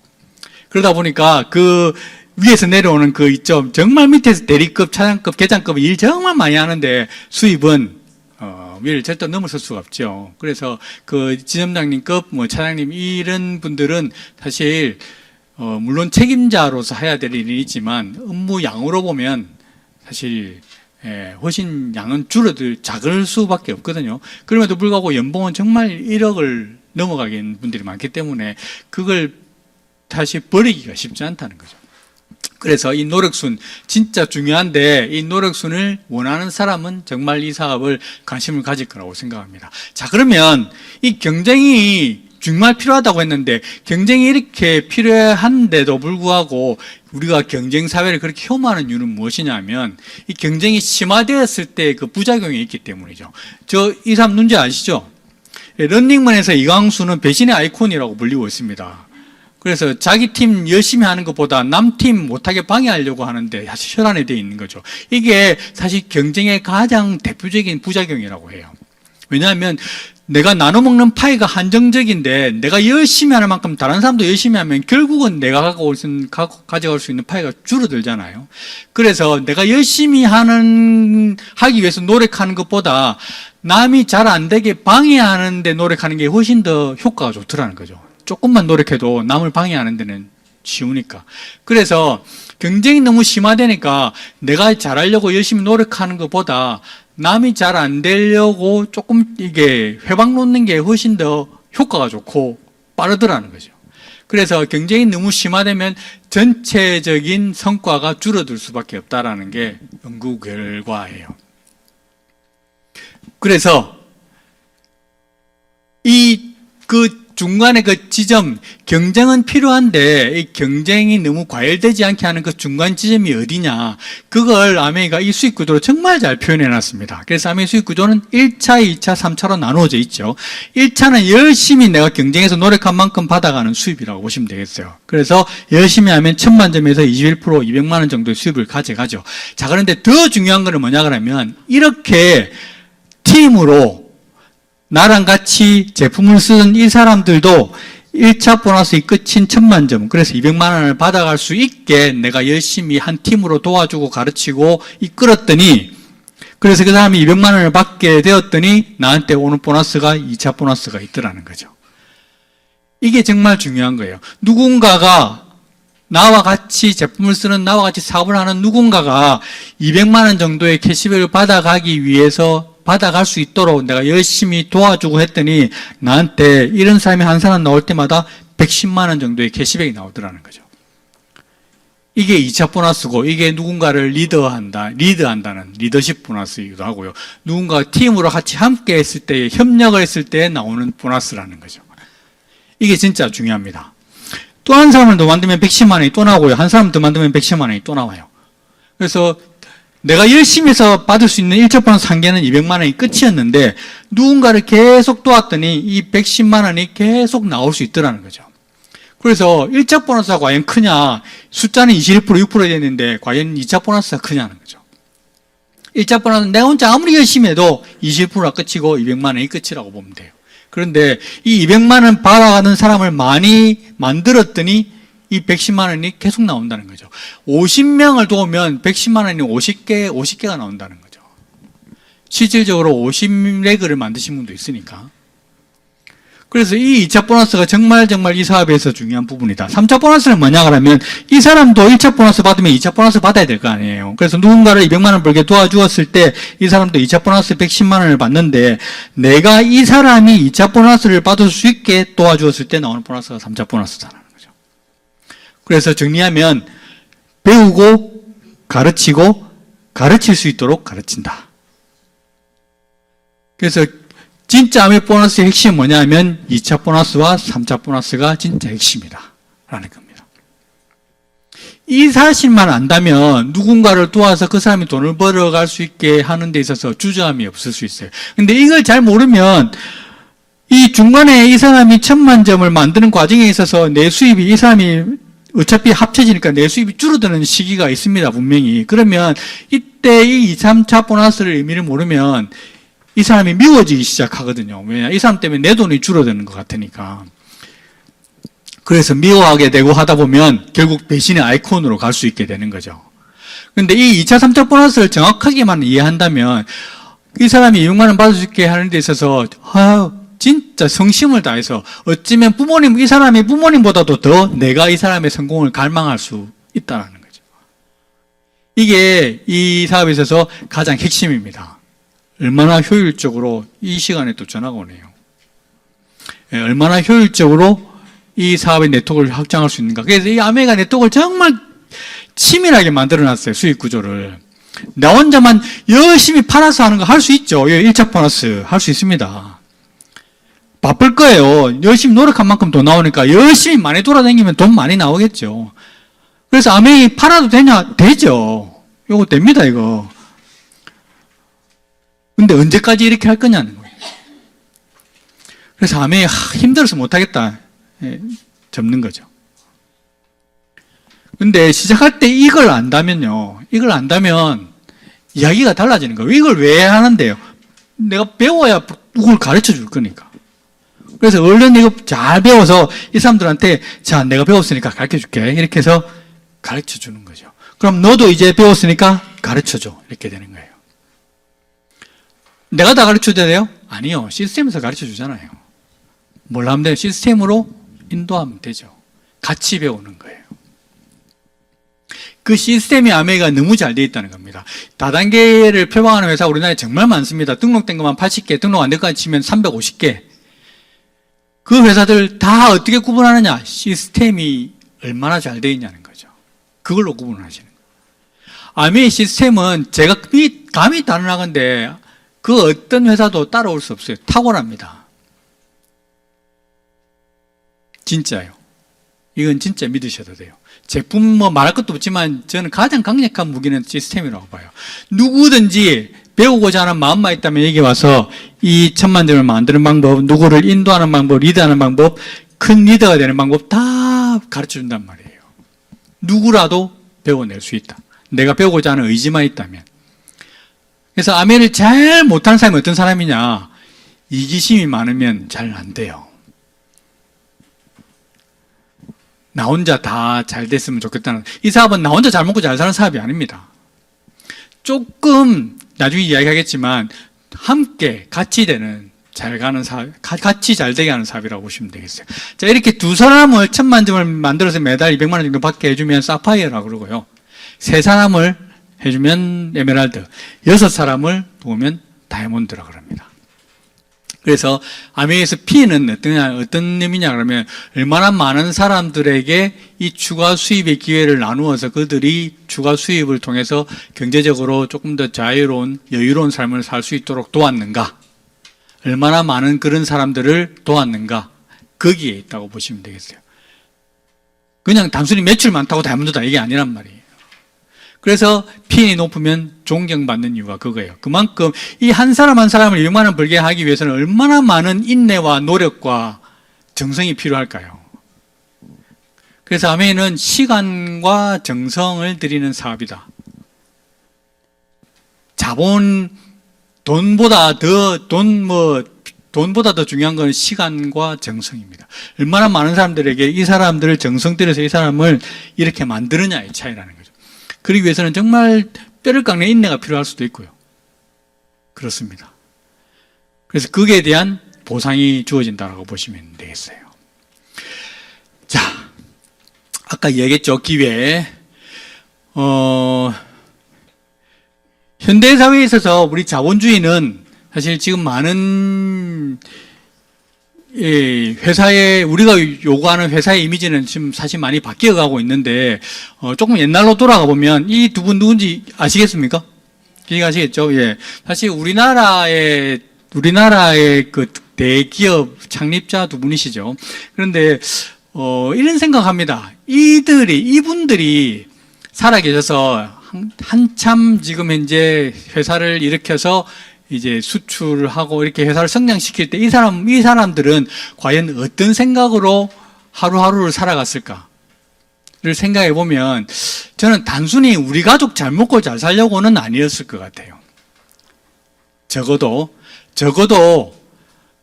그러다 보니까 그 위에서 내려오는 그 있죠. 정말 밑에서 대리급, 차장급, 계장급 일 정말 많이 하는데 수입은 위를 절대 넘어설 수가 없죠. 그래서 그 지점장님급, 차장님 이런 분들은 사실 물론 책임자로서 해야 될 일이 있지만 업무 양으로 보면 사실 훨씬 양은 작을 수밖에 없거든요. 그럼에도 불구하고 연봉은 정말 1억을 넘어가는 분들이 많기 때문에 그걸 다시 버리기가 쉽지 않다는 거죠. 그래서 이 노력순 진짜 중요한데 이 노력순을 원하는 사람은 정말 이 사업을 관심을 가질 거라고 생각합니다. 자, 그러면 이 경쟁이 정말 필요하다고 했는데 경쟁이 이렇게 필요한데도 불구하고 우리가 경쟁 사회를 그렇게 혐오하는 이유는 무엇이냐면 이 경쟁이 심화되었을 때 그 부작용이 있기 때문이죠. 이 사람 문제 아시죠? 런닝맨에서 이광수는 배신의 아이콘이라고 불리고 있습니다. 그래서 자기 팀 열심히 하는 것보다 남 팀 못하게 방해하려고 하는데 사실 혈안에 되어 있는 거죠. 이게 사실 경쟁의 가장 대표적인 부작용이라고 해요. 왜냐하면 내가 나눠 먹는 파이가 한정적인데 내가 열심히 하는 만큼 다른 사람도 열심히 하면 결국은 내가 가져갈 수 있는 파이가 줄어들잖아요. 그래서 내가 열심히 하기 위해서 노력하는 것보다 남이 잘 안 되게 방해하는 데 노력하는 게 훨씬 더 효과가 좋더라는 거죠. 조금만 노력해도 남을 방해하는 데는 쉬우니까. 그래서 경쟁이 너무 심화되니까 내가 잘하려고 열심히 노력하는 것보다 남이 잘 안 되려고 조금 이게 회방 놓는 게 훨씬 더 효과가 좋고 빠르더라는 거죠. 그래서 경쟁이 너무 심화되면 전체적인 성과가 줄어들 수밖에 없다라는 게 연구 결과예요. 그래서 중간에 그 지점, 경쟁은 필요한데 이 경쟁이 너무 과열되지 않게 하는 그 중간 지점이 어디냐, 그걸 아메이가 이 수익 구조로 정말 잘 표현해 놨습니다. 그래서 아메이 수익 구조는 1차, 2차, 3차로 나누어져 있죠. 1차는 열심히 내가 경쟁해서 노력한 만큼 받아가는 수입이라고 보시면 되겠어요. 그래서 열심히 하면 1000만 점에서 21%, 200만 원 정도의 수입을 가져가죠. 자, 그런데 더 중요한 거는 뭐냐 그러면 이렇게 팀으로 나랑 같이 제품을 쓰는 이 사람들도 1차 보너스의 끝인 1000만 점, 그래서 200만 원을 받아갈 수 있게 내가 열심히 한 팀으로 도와주고 가르치고 이끌었더니, 그래서 그 사람이 200만 원을 받게 되었더니 나한테 오는 보너스가 2차 보너스가 있더라는 거죠. 이게 정말 중요한 거예요. 누군가가 나와 같이 제품을 쓰는, 나와 같이 사업을 하는 누군가가 200만 원 정도의 캐시백을 받아가기 위해서 받아갈 수 있도록 내가 열심히 도와주고 했더니 나한테 이런 사람이 한 사람 나올 때마다 110만 원 정도의 캐시백이 나오더라는 거죠. 이게 2차 보너스고, 이게 누군가를 리드한다는 리더십 보너스이기도 하고요. 누군가 팀으로 같이 함께 했을 때, 협력을 했을 때 나오는 보너스라는 거죠. 이게 진짜 중요합니다. 또 한 사람을 더 만들면 110만 원이 또 나오고요. 한 사람 더 만들면 110만 원이 또 나와요. 그래서 내가 열심히 해서 받을 수 있는 1차 보너스 한 개는 200만 원이 끝이었는데 누군가를 계속 도왔더니 이 110만 원이 계속 나올 수 있더라는 거죠. 그래서 1차 보너스가 과연 크냐, 숫자는 21%, 6% 됐는데 과연 2차 보너스가 크냐는 거죠. 1차 보너스는 내가 혼자 아무리 열심히 해도 21%가 끝이고 200만 원이 끝이라고 보면 돼요. 그런데 이 200만 원 받아가는 사람을 많이 만들었더니 이 110만 원이 계속 나온다는 거죠. 50명을 도우면 110만 원이 50개가 나온다는 거죠. 실질적으로 50레그를 만드신 분도 있으니까. 그래서 이 2차 보너스가 정말 이 사업에서 중요한 부분이다. 3차 보너스는 뭐냐 그러면 이 사람도 1차 보너스 받으면 2차 보너스 받아야 될 거 아니에요. 그래서 누군가를 200만 원 벌게 도와주었을 때 이 사람도 2차 보너스 110만 원을 받는데 내가 이 사람이 2차 보너스를 받을 수 있게 도와주었을 때 나오는 보너스가 3차 보너스잖아요. 그래서 정리하면 배우고 가르치고 가르칠 수 있도록 가르친다. 그래서 진짜 아메 보너스의 핵심은 뭐냐면 2차 보너스와 3차 보너스가 진짜 핵심이다 라는 겁니다. 이 사실만 안다면 누군가를 도와서 그 사람이 돈을 벌어갈 수 있게 하는 데 있어서 주저함이 없을 수 있어요. 근데 이걸 잘 모르면 이 중간에 이 사람이 1000만 점을 만드는 과정에 있어서 내 수입이, 이 사람이 어차피 합쳐지니까 내 수입이 줄어드는 시기가 있습니다, 분명히. 그러면 이때 이 2, 3차 보너스를 의미를 모르면 이 사람이 미워지기 시작하거든요. 왜냐? 이 사람 때문에 내 돈이 줄어드는 것 같으니까. 그래서 미워하게 되고 하다 보면 결국 배신의 아이콘으로 갈 수 있게 되는 거죠. 그런데 이 2차, 3차 보너스를 정확하게만 이해한다면 이 사람이 200만 원 받을 수 있게 하는 데 있어서 진짜 성심을 다해서 어쩌면 이 사람이 부모님보다도 더 내가 이 사람의 성공을 갈망할 수 있다는 거죠. 이게 이 사업에 있어서 가장 핵심입니다. 얼마나 효율적으로 이 시간에 또 전화가 오네요. 얼마나 효율적으로 이 사업의 네트워크를 확장할 수 있는가. 그래서 이 아메가 네트워크를 정말 치밀하게 만들어놨어요. 수익 구조를. 나 혼자만 열심히 팔아서 하는 거 할 수 있죠. 1차 보너스 할 수 있습니다. 바쁠 거예요. 열심히 노력한 만큼 돈 나오니까 열심히 많이 돌아다니면 돈 많이 나오겠죠. 그래서 아메이 팔아도 되냐? 되죠. 이거 됩니다, 이거. 근데 언제까지 이렇게 할 거냐는 거예요. 그래서 아메이 힘들어서 못하겠다. 예, 접는 거죠. 근데 시작할 때 이걸 안다면요. 이걸 안다면 이야기가 달라지는 거예요. 이걸 왜 하는데요? 내가 배워야 누굴 가르쳐 줄 거니까. 그래서 얼른 이거 잘 배워서 이 사람들한테 자, 내가 배웠으니까 가르쳐 줄게. 이렇게 해서 가르쳐 주는 거죠. 그럼 너도 이제 배웠으니까 가르쳐 줘. 이렇게 되는 거예요. 내가 다 가르쳐 줘야 돼요? 아니요. 시스템에서 가르쳐 주잖아요. 뭘 하면 돼요? 시스템으로 인도하면 되죠. 같이 배우는 거예요. 그 시스템이 아메이가 너무 잘 되어 있다는 겁니다. 다단계를 표방하는 회사 우리나라에 정말 많습니다. 등록된 것만 80개, 등록 안 될 것까지 치면 350개. 그 회사들 다 어떻게 구분하느냐? 시스템이 얼마나 잘 되어 있냐는 거죠. 그걸로 구분을 하시는 거예요. 아메이 시스템은 제가 감히 다루나건데 그 어떤 회사도 따라올 수 없어요. 탁월합니다. 진짜요. 이건 진짜 믿으셔도 돼요. 제품 뭐 말할 것도 없지만 저는 가장 강력한 무기는 시스템이라고 봐요. 누구든지 배우고자 하는 마음만 있다면 여기 와서 이 천만점을 만드는 방법, 누구를 인도하는 방법, 리드하는 방법, 큰 리더가 되는 방법 다 가르쳐 준단 말이에요. 누구라도 배워낼 수 있다. 내가 배우고자 하는 의지만 있다면. 그래서 아멘을 잘 못하는 사람이 어떤 사람이냐? 이기심이 많으면 잘 안 돼요. 나 혼자 다 잘 됐으면 좋겠다는, 이 사업은 나 혼자 잘 먹고 잘 사는 사업이 아닙니다. 조금 나중에 이야기하겠지만 함께 같이 되는 잘 가는 사업, 같이 잘 되게 하는 사업이라고 보시면 되겠어요. 자, 이렇게 두 사람을 1000만점을 만들어서 매달 200만 원 정도 받게 해주면 사파이어라고 그러고요. 3사람을 해주면 에메랄드, 6사람을 도우면 다이아몬드라고 합니다. 그래서 아메이에서 P는 어떤 의미냐 그러면 얼마나 많은 사람들에게 이 추가 수입의 기회를 나누어서 그들이 추가 수입을 통해서 경제적으로 조금 더 자유로운 여유로운 삶을 살 수 있도록 도왔는가, 얼마나 많은 그런 사람들을 도왔는가, 거기에 있다고 보시면 되겠어요. 그냥 단순히 매출 많다고 다이아몬드다 이게 아니란 말이에요. 그래서 P이 높으면 존경받는 이유가 그거예요. 그만큼 이 한 사람 한 사람을 200만 원 벌게 하기 위해서는 얼마나 많은 인내와 노력과 정성이 필요할까요? 그래서 아메이는 시간과 정성을 들이는 사업이다. 자본, 돈보다 더 중요한 건 시간과 정성입니다. 얼마나 많은 사람들에게 이 사람들을 정성 들여서 이 사람을 이렇게 만드느냐의 차이라는 거죠. 그러기 위해서는 정말 뼈를 깎는 인내가 필요할 수도 있고요. 그렇습니다. 그래서 거기에 대한 보상이 주어진다고 보시면 되겠어요. 자, 아까 얘기했죠. 기회. 현대사회에 있어서 우리 자본주의는 사실 지금 많은 회사에, 우리가 요구하는 회사의 이미지는 지금 사실 많이 바뀌어가고 있는데, 조금 옛날로 돌아가 보면 이 두 분 누군지 아시겠습니까? 기억하시겠죠? 예. 사실 우리나라의 그 대기업 창립자 두 분이시죠. 그런데, 이런 생각합니다. 이분들이 살아계셔서 한참 지금 현재 회사를 일으켜서 이제 수출하고 이렇게 회사를 성장시킬 때 이 사람들은 과연 어떤 생각으로 하루하루를 살아갔을까를 생각해 보면 저는 단순히 우리 가족 잘 먹고 잘 살려고는 아니었을 것 같아요. 적어도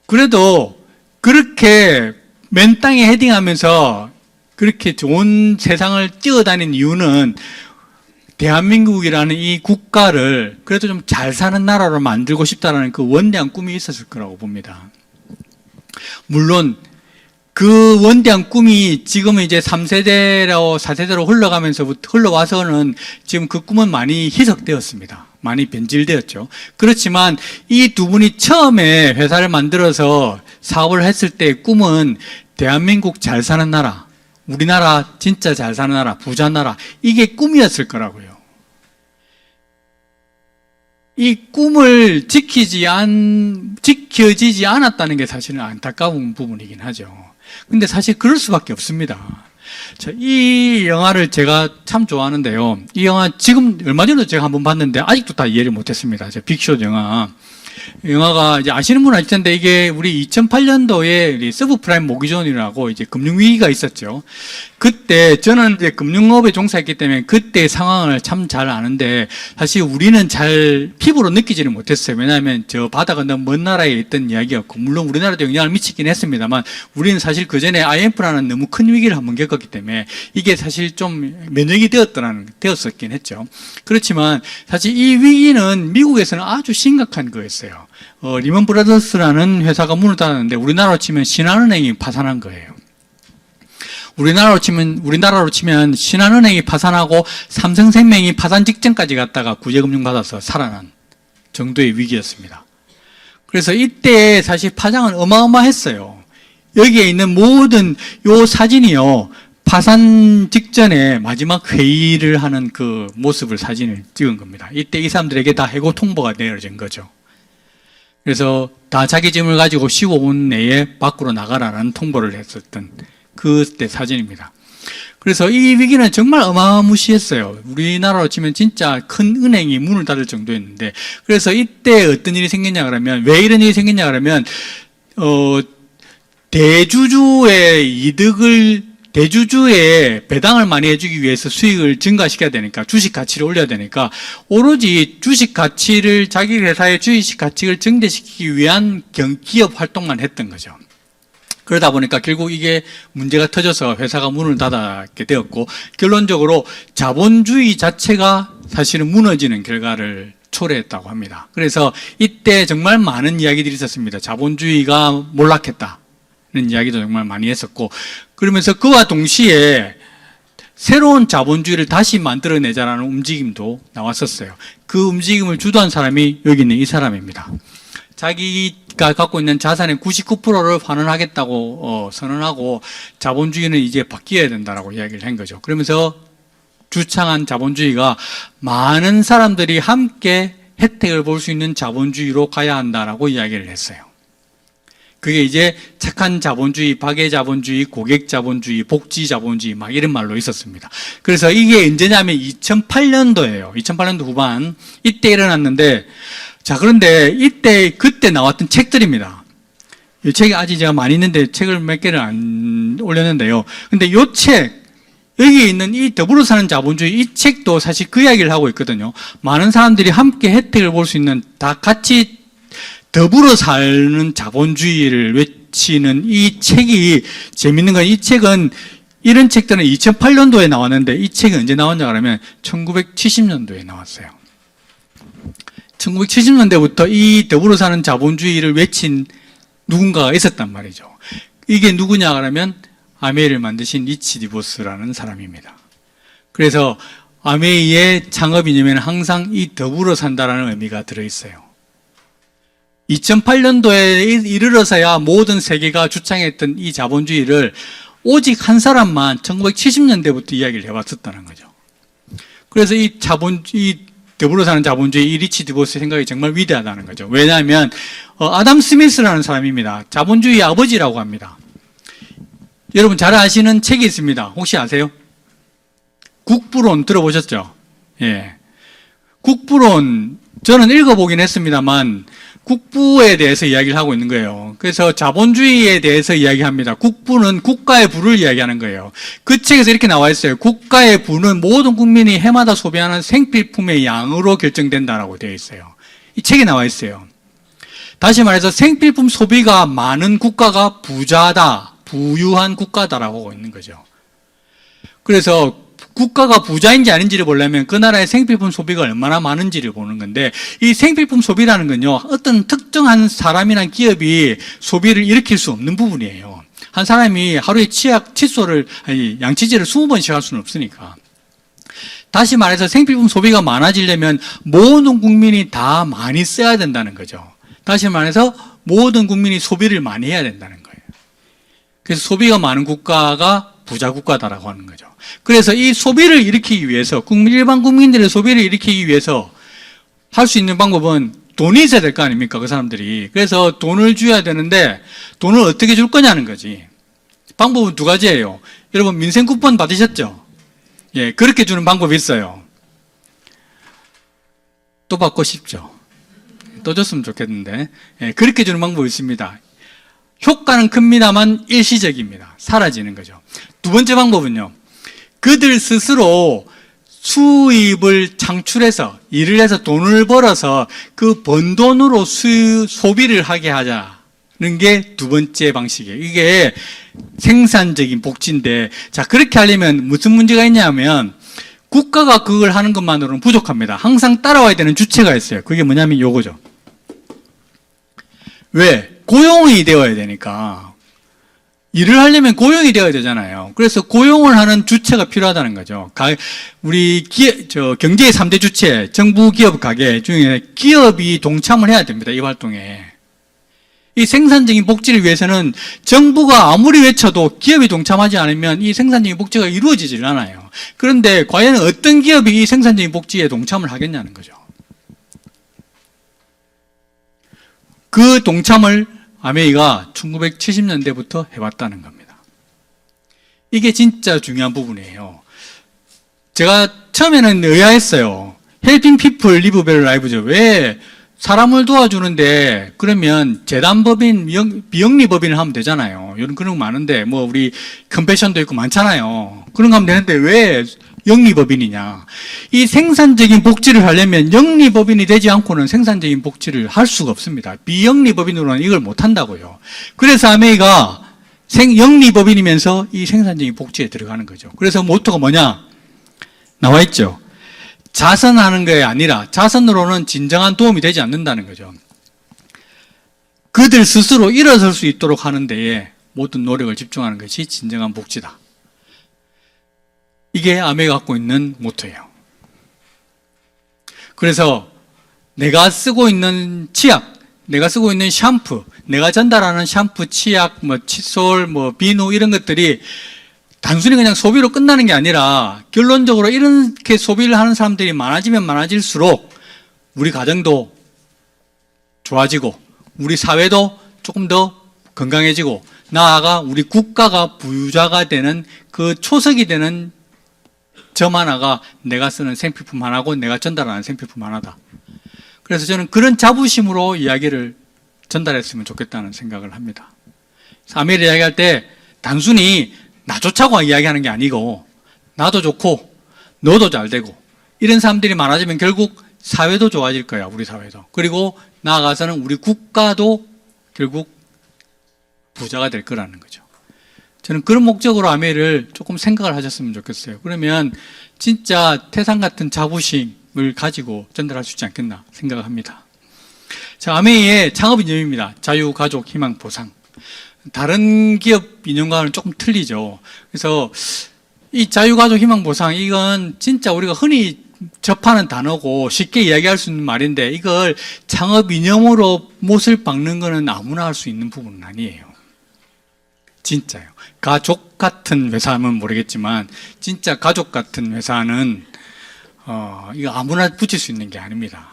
그래도 그렇게 맨 땅에 헤딩하면서 그렇게 좋은 세상을 뛰어다닌 이유는 대한민국이라는 이 국가를 그래도 좀 잘 사는 나라로 만들고 싶다는 그 원대한 꿈이 있었을 거라고 봅니다. 물론 그 원대한 꿈이 지금은 이제 3세대로 4세대로 흘러와서는 지금 그 꿈은 많이 희석되었습니다. 많이 변질되었죠. 그렇지만 이 두 분이 처음에 회사를 만들어서 사업을 했을 때 꿈은 대한민국 잘 사는 나라, 우리나라 진짜 잘 사는 나라, 부자 나라, 이게 꿈이었을 거라고요. 이 꿈을 지켜지지 않았다는 게 사실은 안타까운 부분이긴 하죠. 근데 사실 그럴 수밖에 없습니다. 이 영화를 제가 참 좋아하는데요. 이 영화 지금 얼마 전에 제가 한번 봤는데 아직도 다 이해를 못했습니다. 빅숏 영화. 영화가 이제 아시는 분은 아실 텐데 이게 우리 2008년도에 서브프라임 모기존이라고 이제 금융위기가 있었죠. 그때 저는 이제 금융업에 종사했기 때문에 그때 상황을 참 잘 아는데 사실 우리는 잘 피부로 느끼지는 못했어요. 왜냐하면 저 바다가 너무 먼 나라에 있던 이야기였고 물론 우리나라도 영향을 미치긴 했습니다만 우리는 사실 그 전에 IMF라는 너무 큰 위기를 한번 겪었기 때문에 이게 사실 좀 면역이 되었었긴 했죠. 그렇지만 사실 이 위기는 미국에서는 아주 심각한 거였어요. 리먼 브라더스라는 회사가 문을 닫았는데 우리나라로 치면 신한은행이 파산한 거예요. 우리나라로 치면 신한은행이 파산하고 삼성생명이 파산 직전까지 갔다가 구제금융 받아서 살아난 정도의 위기였습니다. 그래서 이때 사실 파장은 어마어마했어요. 여기에 있는 모든 요 사진이요. 파산 직전에 마지막 회의를 하는 그 모습을 사진을 찍은 겁니다. 이때 이 사람들에게 다 해고 통보가 내려진 거죠. 그래서 다 자기 짐을 가지고 15분 내에 밖으로 나가라는 통보를 했었던 그때 사진입니다. 그래서 이 위기는 정말 어마무시했어요. 우리나라로 치면 진짜 큰 은행이 문을 닫을 정도였는데, 그래서 이때 어떤 일이 생겼냐 그러면, 왜 이런 일이 생겼냐 그러면, 대주주에 배당을 많이 해주기 위해서 수익을 증가시켜야 되니까, 주식 가치를 올려야 되니까, 오로지 주식 가치를, 자기 회사의 주식 가치를 증대시키기 위한 기업 활동만 했던 거죠. 그러다 보니까 결국 이게 문제가 터져서 회사가 문을 닫게 되었고, 결론적으로 자본주의 자체가 사실은 무너지는 결과를 초래했다고 합니다. 그래서 이때 정말 많은 이야기들이 있었습니다. 자본주의가 몰락했다. 이런 이야기도 정말 많이 했었고, 그러면서 그와 동시에 새로운 자본주의를 다시 만들어내자라는 움직임도 나왔었어요. 그 움직임을 주도한 사람이 여기 있는 이 사람입니다. 자기가 갖고 있는 자산의 99%를 환원하겠다고 선언하고 자본주의는 이제 바뀌어야 된다라고 이야기를 한 거죠. 그러면서 주창한 자본주의가 많은 사람들이 함께 혜택을 볼 수 있는 자본주의로 가야 한다라고 이야기를 했어요. 그게 이제 착한 자본주의, 박애 자본주의, 고객 자본주의, 복지 자본주의 막 이런 말로 있었습니다. 그래서 이게 언제냐면 2008년도예요. 2008년도 후반 이때 일어났는데, 자, 그런데 그때 나왔던 책들입니다. 이 책이 아직 제가 많이 있는데 책을 몇 개를 안 올렸는데요. 근데 이 책, 여기 있는 이 더불어 사는 자본주의, 이 책도 사실 그 이야기를 하고 있거든요. 많은 사람들이 함께 혜택을 볼 수 있는, 다 같이 더불어 사는 자본주의를 외치는 이 책이 재밌는 건, 이 책은, 이런 책들은 2008년도에 나왔는데 이 책이 언제 나왔냐 그러면 1970년도에 나왔어요. 1970년대부터 이 더불어 사는 자본주의를 외친 누군가가 있었단 말이죠. 이게 누구냐 그러면 아메이를 만드신 리치 디보스라는 사람입니다. 그래서 아메이의 창업 이념에는 항상 이 더불어 산다라는 의미가 들어있어요. 2008년도에 이르러서야 모든 세계가 주창했던 이 자본주의를 오직 한 사람만 1970년대부터 이야기를 해왔었다는 거죠. 그래서 이 더불어 사는 자본주의, 이 리치 디보스의 생각이 정말 위대하다는 거죠. 왜냐하면 아담 스미스라는 사람입니다. 자본주의의 아버지라고 합니다. 여러분 잘 아시는 책이 있습니다. 혹시 아세요? 국부론 들어보셨죠? 예. 국부론 저는 읽어보긴 했습니다만 국부에 대해서 이야기를 하고 있는 거예요. 그래서 자본주의에 대해서 이야기합니다. 국부는 국가의 부를 이야기하는 거예요. 그 책에서 이렇게 나와 있어요. 국가의 부는 모든 국민이 해마다 소비하는 생필품의 양으로 결정된다라고 되어 있어요. 이 책에 나와 있어요. 다시 말해서 생필품 소비가 많은 국가가 부자다, 부유한 국가다라고 하고 있는 거죠. 그래서 국가가 부자인지 아닌지를 보려면 그 나라의 생필품 소비가 얼마나 많은지를 보는 건데, 이 생필품 소비라는 건요, 어떤 특정한 사람이나 기업이 소비를 일으킬 수 없는 부분이에요. 한 사람이 하루에 양치질을 20번씩 할 수는 없으니까. 다시 말해서 생필품 소비가 많아지려면 모든 국민이 다 많이 써야 된다는 거죠. 다시 말해서 모든 국민이 소비를 많이 해야 된다는 거예요. 그래서 소비가 많은 국가가 부자 국가다라고 하는 거죠. 그래서 이 소비를 일으키기 위해서 일반 국민들의 소비를 일으키기 위해서 할 수 있는 방법은 돈이 있어야 될 거 아닙니까? 그 사람들이. 그래서 돈을 줘야 되는데 돈을 어떻게 줄 거냐는 거지. 방법은 두 가지예요. 여러분 민생 쿠폰 받으셨죠? 예, 그렇게 주는 방법이 있어요. 또 받고 싶죠? 또 줬으면 좋겠는데. 예, 그렇게 주는 방법이 있습니다. 효과는 큽니다만 일시적입니다. 사라지는 거죠. 두 번째 방법은요. 그들 스스로 수입을 창출해서 일을 해서 돈을 벌어서 그 번 돈으로 소비를 하게 하자는 게 두 번째 방식이에요. 이게 생산적인 복지인데, 자, 그렇게 하려면 무슨 문제가 있냐면 국가가 그걸 하는 것만으로는 부족합니다. 항상 따라와야 되는 주체가 있어요. 그게 뭐냐면 요거죠. 왜? 고용이 되어야 되니까. 일을 하려면 고용이 되어야 되잖아요. 그래서 고용을 하는 주체가 필요하다는 거죠. 우리 경제의 3대 주체, 정부, 기업, 가계 중에 기업이 동참을 해야 됩니다. 이 활동에. 이 생산적인 복지를 위해서는 정부가 아무리 외쳐도 기업이 동참하지 않으면 이 생산적인 복지가 이루어지질 않아요. 그런데 과연 어떤 기업이 이 생산적인 복지에 동참을 하겠냐는 거죠. 그 동참을 아메이가 1970년대부터 해왔다는 겁니다. 이게 진짜 중요한 부분이에요. 제가 처음에는 의아했어요. Helping people live better lives. 왜 사람을 도와주는데 그러면 재단법인, 비영리법인을 하면 되잖아요. 이런 그런 거 많은데 뭐 우리 컴패션도 있고 많잖아요. 그런 거 하면 되는데 왜 영리법인이냐. 이 생산적인 복지를 하려면 영리법인이 되지 않고는 생산적인 복지를 할 수가 없습니다. 비영리법인으로는 이걸 못한다고요. 그래서 아메이가 영리법인이면서 이 생산적인 복지에 들어가는 거죠. 그래서 모토가 뭐냐? 나와 있죠. 자선하는 게 아니라 자선으로는 진정한 도움이 되지 않는다는 거죠. 그들 스스로 일어설 수 있도록 하는 데에 모든 노력을 집중하는 것이 진정한 복지다. 이게 아메이가 갖고 있는 모토예요. 그래서 내가 쓰고 있는 치약, 내가 쓰고 있는 샴푸, 내가 전달하는 샴푸, 치약, 뭐 칫솔, 뭐 비누 이런 것들이 단순히 그냥 소비로 끝나는 게 아니라 결론적으로 이렇게 소비를 하는 사람들이 많아지면 많아질수록 우리 가정도 좋아지고 우리 사회도 조금 더 건강해지고 나아가 우리 국가가 부자가 되는 그 초석이 되는 점 하나가 내가 쓰는 생필품 하나고 내가 전달하는 생필품 하나다. 그래서 저는 그런 자부심으로 이야기를 전달했으면 좋겠다는 생각을 합니다. 아메를 이야기할 때 단순히 나 좋자고 이야기하는 게 아니고 나도 좋고 너도 잘 되고 이런 사람들이 많아지면 결국 사회도 좋아질 거야. 우리 사회도. 그리고 나아가서는 우리 국가도 결국 부자가 될 거라는 거죠. 저는 그런 목적으로 아메를 조금 생각을 하셨으면 좋겠어요. 그러면 진짜 태산 같은 자부심을 가지고 전달할 수 있지 않겠나 생각을 합니다. 자, 아메이의 창업 이념입니다. 자유, 가족, 희망, 보상. 다른 기업 이념과는 조금 틀리죠. 그래서 이 자유, 가족, 희망, 보상 이건 진짜 우리가 흔히 접하는 단어고 쉽게 이야기할 수 있는 말인데 이걸 창업 이념으로 못을 박는 거는 아무나 할 수 있는 부분은 아니에요. 진짜요. 가족 같은 회사는 모르겠지만 진짜 가족 같은 회사는 이거 아무나 붙일 수 있는 게 아닙니다.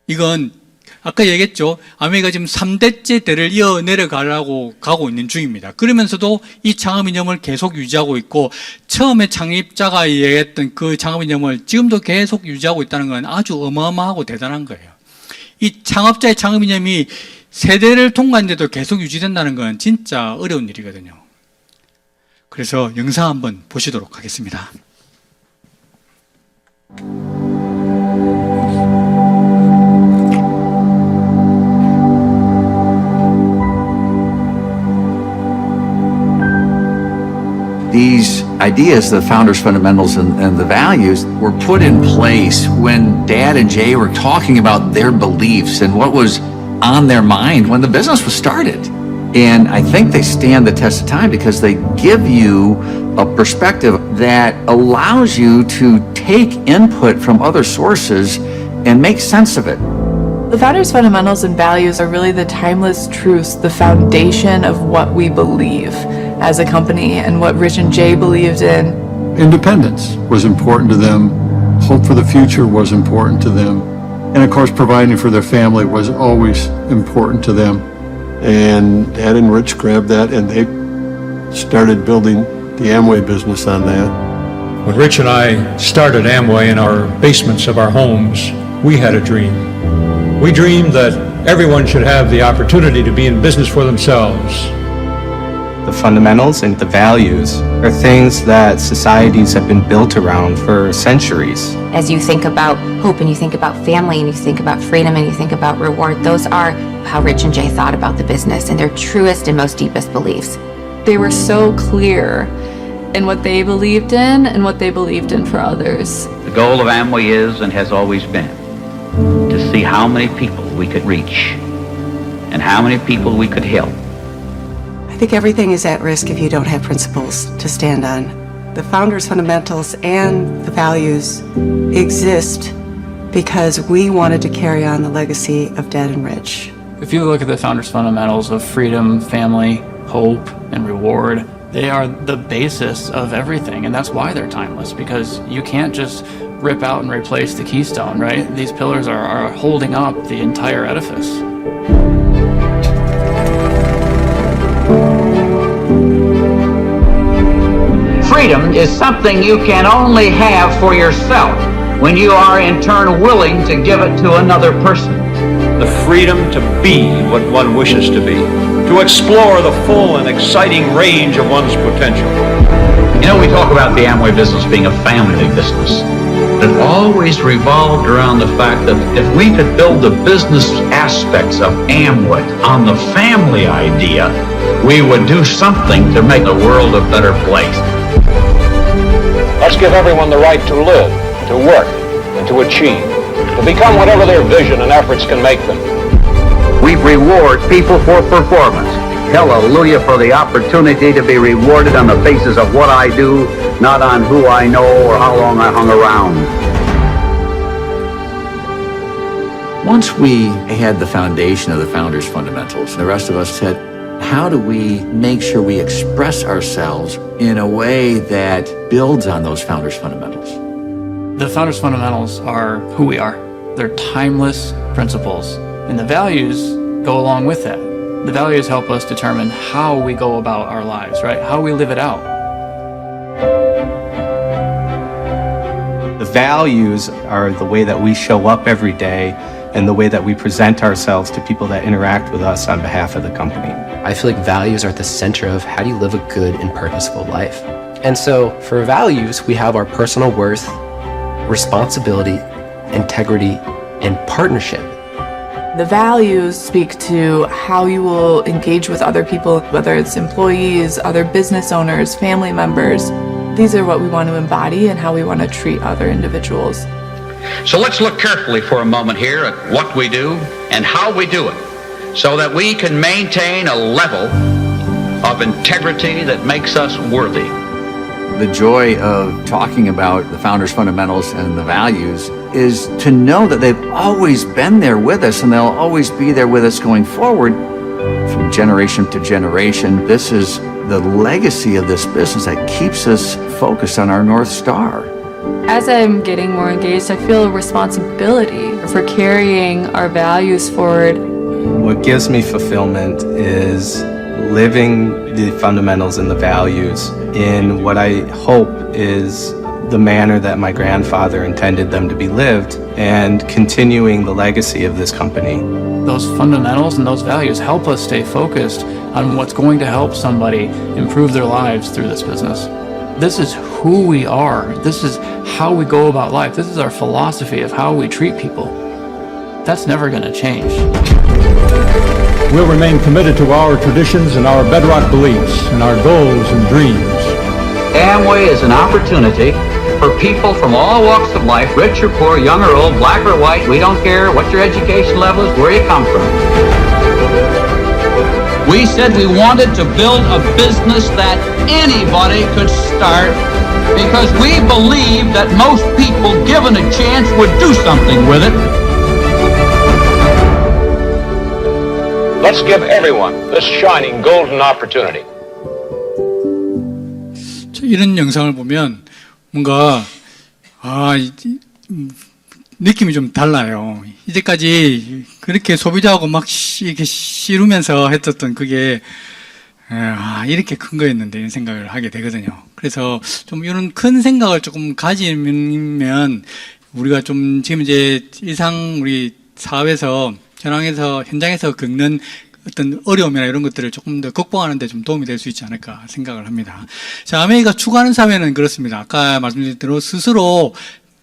이건 아까 얘기했죠. 아메이가 지금 3대째 대를 이어 내려가려고 가고 있는 중입니다. 그러면서도 이 창업 이념을 계속 유지하고 있고 처음에 창립자가 얘기했던 그 창업 이념을 지금도 계속 유지하고 있다는 건 아주 어마어마하고 대단한 거예요. 이 창업자의 창업 이념이 세대를 통과했는데도 계속 유지된다는 건 진짜 어려운 일이거든요. 그래서 영상 한번 보시도록 하겠습니다. These ideas, the founders' fundamentals and the values, were put in place when Dad and Jay were talking about their beliefs and what was on their mind when the business was started. And I think they stand the test of time because they give you a perspective that allows you to take input from other sources and make sense of it. The Founders' Fundamentals and Values are really the timeless truths, the foundation of what we believe. as a company and what Rich and Jay believed in. Independence was important to them. Hope for the future was important to them. And of course, providing for their family was always important to them. And Dad and Rich grabbed that and they started building the Amway business on that. When Rich and I started Amway in our basements of our homes, we had a dream. We dreamed that everyone should have the opportunity to be in business for themselves. The fundamentals and the values are things that societies have been built around for centuries. As you think about hope and you think about family and you think about freedom and you think about reward, those are how Rich and Jay thought about the business and their truest and most deepest beliefs. They were so clear in what they believed in and what they believed in for others. The goal of Amway is and has always been to see how many people we could reach and how many people we could help. I think everything is at risk if you don't have principles to stand on. The founders' fundamentals and the values exist because we wanted to carry on the legacy of Dad and Rich. If you look at the founders' fundamentals of freedom, family, hope, and reward, they are the basis of everything, and that's why they're timeless, because you can't just rip out and replace the keystone, right? These pillars are holding up the entire edifice. Freedom is something you can only have for yourself when you are in turn willing to give it to another person. The freedom to be what one wishes to be, to explore the full and exciting range of one's potential. You know, we talk about the Amway business being a family business. It always revolved around the fact that if we could build the business aspects of Amway on the family idea, we would do something to make the world a better place. Let's give everyone the right to live, to work, and to achieve, to become whatever their vision and efforts can make them. We reward people for performance. Hallelujah for the opportunity to be rewarded on the basis of what I do, not on who I know or how long I hung around. Once we had the foundation of the founders' fundamentals, the rest of us said, how do we make sure we express ourselves in a way that builds on those founders' fundamentals? The founders' fundamentals are who we are. They're timeless principles, and the values go along with that. The values help us determine how we go about our lives, right? How we live it out. The values are the way that we show up every day and the way that we present ourselves to people that interact with us on behalf of the company. I feel like values are at the center of how do you live a good and purposeful life. And so for values, we have our personal worth, responsibility, integrity, and partnership. The values speak to how you will engage with other people, whether it's employees, other business owners, family members. These are what we want to embody and how we want to treat other individuals. So let's look carefully for a moment here at what we do and how we do it, so that we can maintain a level of integrity that makes us worthy. The joy of talking about the founders' fundamentals and the values is to know that they've always been there with us and they'll always be there with us going forward from generation to generation. This is the legacy of this business that keeps us focused on our North Star. As I'm getting more engaged, I feel a responsibility for carrying our values forward. What gives me fulfillment is living the fundamentals and the values in what I hope is the manner that my grandfather intended them to be lived, and continuing the legacy of this company. Those fundamentals and those values help us stay focused on what's going to help somebody improve their lives through this business. This is who we are. This is how we go about life. This is our philosophy of how we treat people. That's never going to change. We'll remain committed to our traditions and our bedrock beliefs and our goals and dreams. Amway is an opportunity for people from all walks of life, rich or poor, young or old, black or white. We don't care what your education level is, where you come from. We said we wanted to build a business that anybody could start because we believe that most people, given a chance, would do something with it. Let's give everyone this shining golden opportunity. 이런 영상을 보면 뭔가 느낌이 좀 달라요. 이제까지 그렇게 소비자하고 막 이렇게 씨르면서 했었던 그게 이렇게 큰 거였는데 이런 생각을 하게 되거든요. 그래서 좀 이런 큰 생각을 조금 가지면 우리가 좀 지금 이제 일상 우리 사업에서 현장에서 겪는 어떤 어려움이나 이런 것들을 조금 더 극복하는 데 좀 도움이 될 수 있지 않을까 생각을 합니다. 자, 아메이가 추구하는 사회는 그렇습니다. 아까 말씀드린 대로 스스로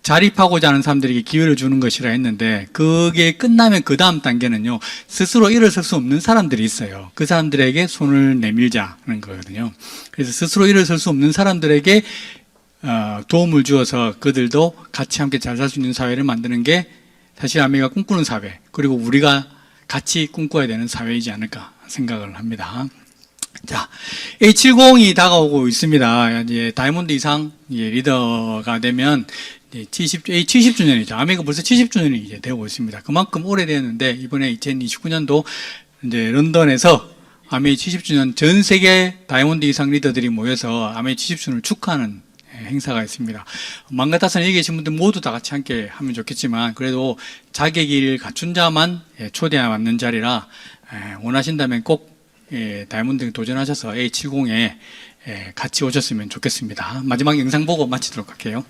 자립하고자 하는 사람들에게 기회를 주는 것이라 했는데, 그게 끝나면 그 다음 단계는요, 스스로 일어설 수 없는 사람들이 있어요. 그 사람들에게 손을 내밀자는 거거든요. 그래서 스스로 일어설 수 없는 사람들에게 도움을 주어서 그들도 같이 함께 잘 살 수 있는 사회를 만드는 게 사실 아메이가 꿈꾸는 사회, 그리고 우리가 같이 꿈꿔야 되는 사회이지 않을까 생각을 합니다. 자, A70이 다가오고 있습니다. 이제 다이아몬드 이상 리더가 되면 A70주년이죠. 아메이가 벌써 70주년이 이제 되고 있습니다. 그만큼 오래되었는데, 이번에 2029년도 이제 런던에서 아메이 70주년 전 세계 다이아몬드 이상 리더들이 모여서 아메이 70주년을 축하하는 행사가 있습니다. 맘 같아서는 여기 계신 분들 모두 다 같이 함께 하면 좋겠지만, 그래도 자격을 갖춘 자만 초대받는 자리라 원하신다면 꼭 다이아몬드 도전하셔서 A70에 같이 오셨으면 좋겠습니다. 마지막 영상 보고 마치도록 할게요.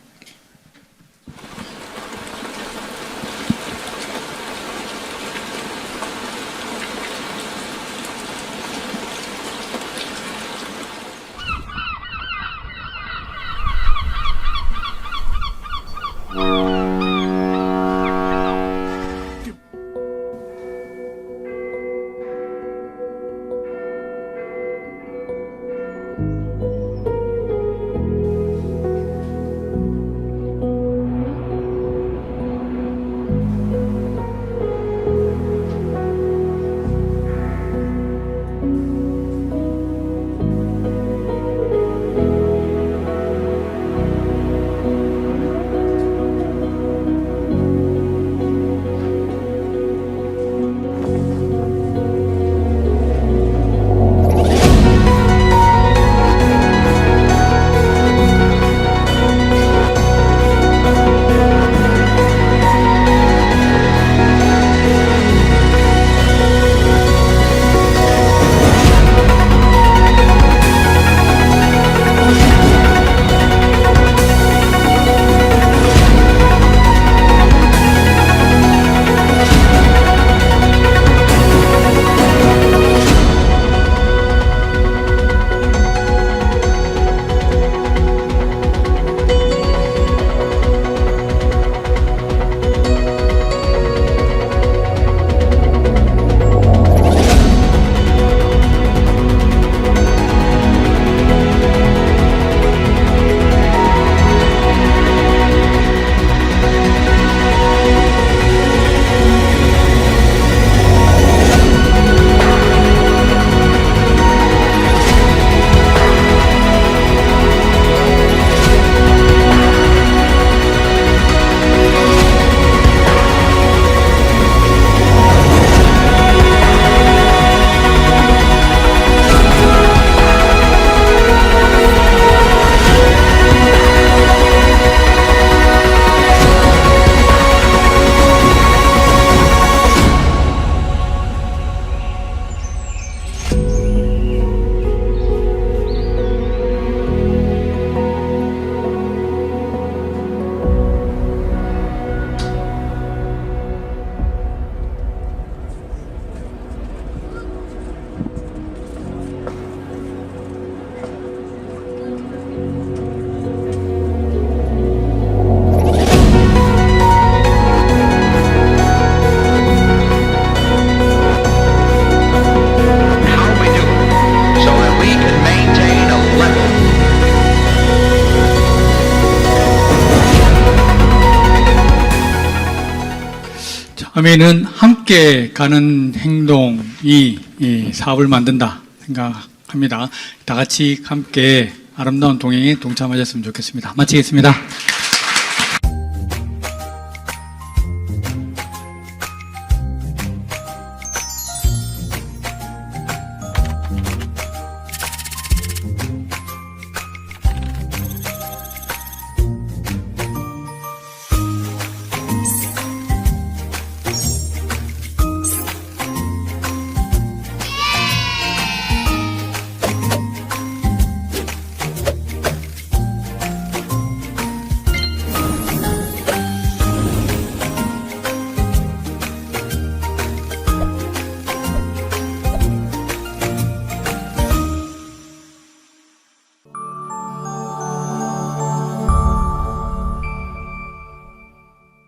아메이는 함께 가는 행동이 이 사업을 만든다 생각합니다. 다 같이 함께 아름다운 동행에 동참하셨으면 좋겠습니다. 마치겠습니다.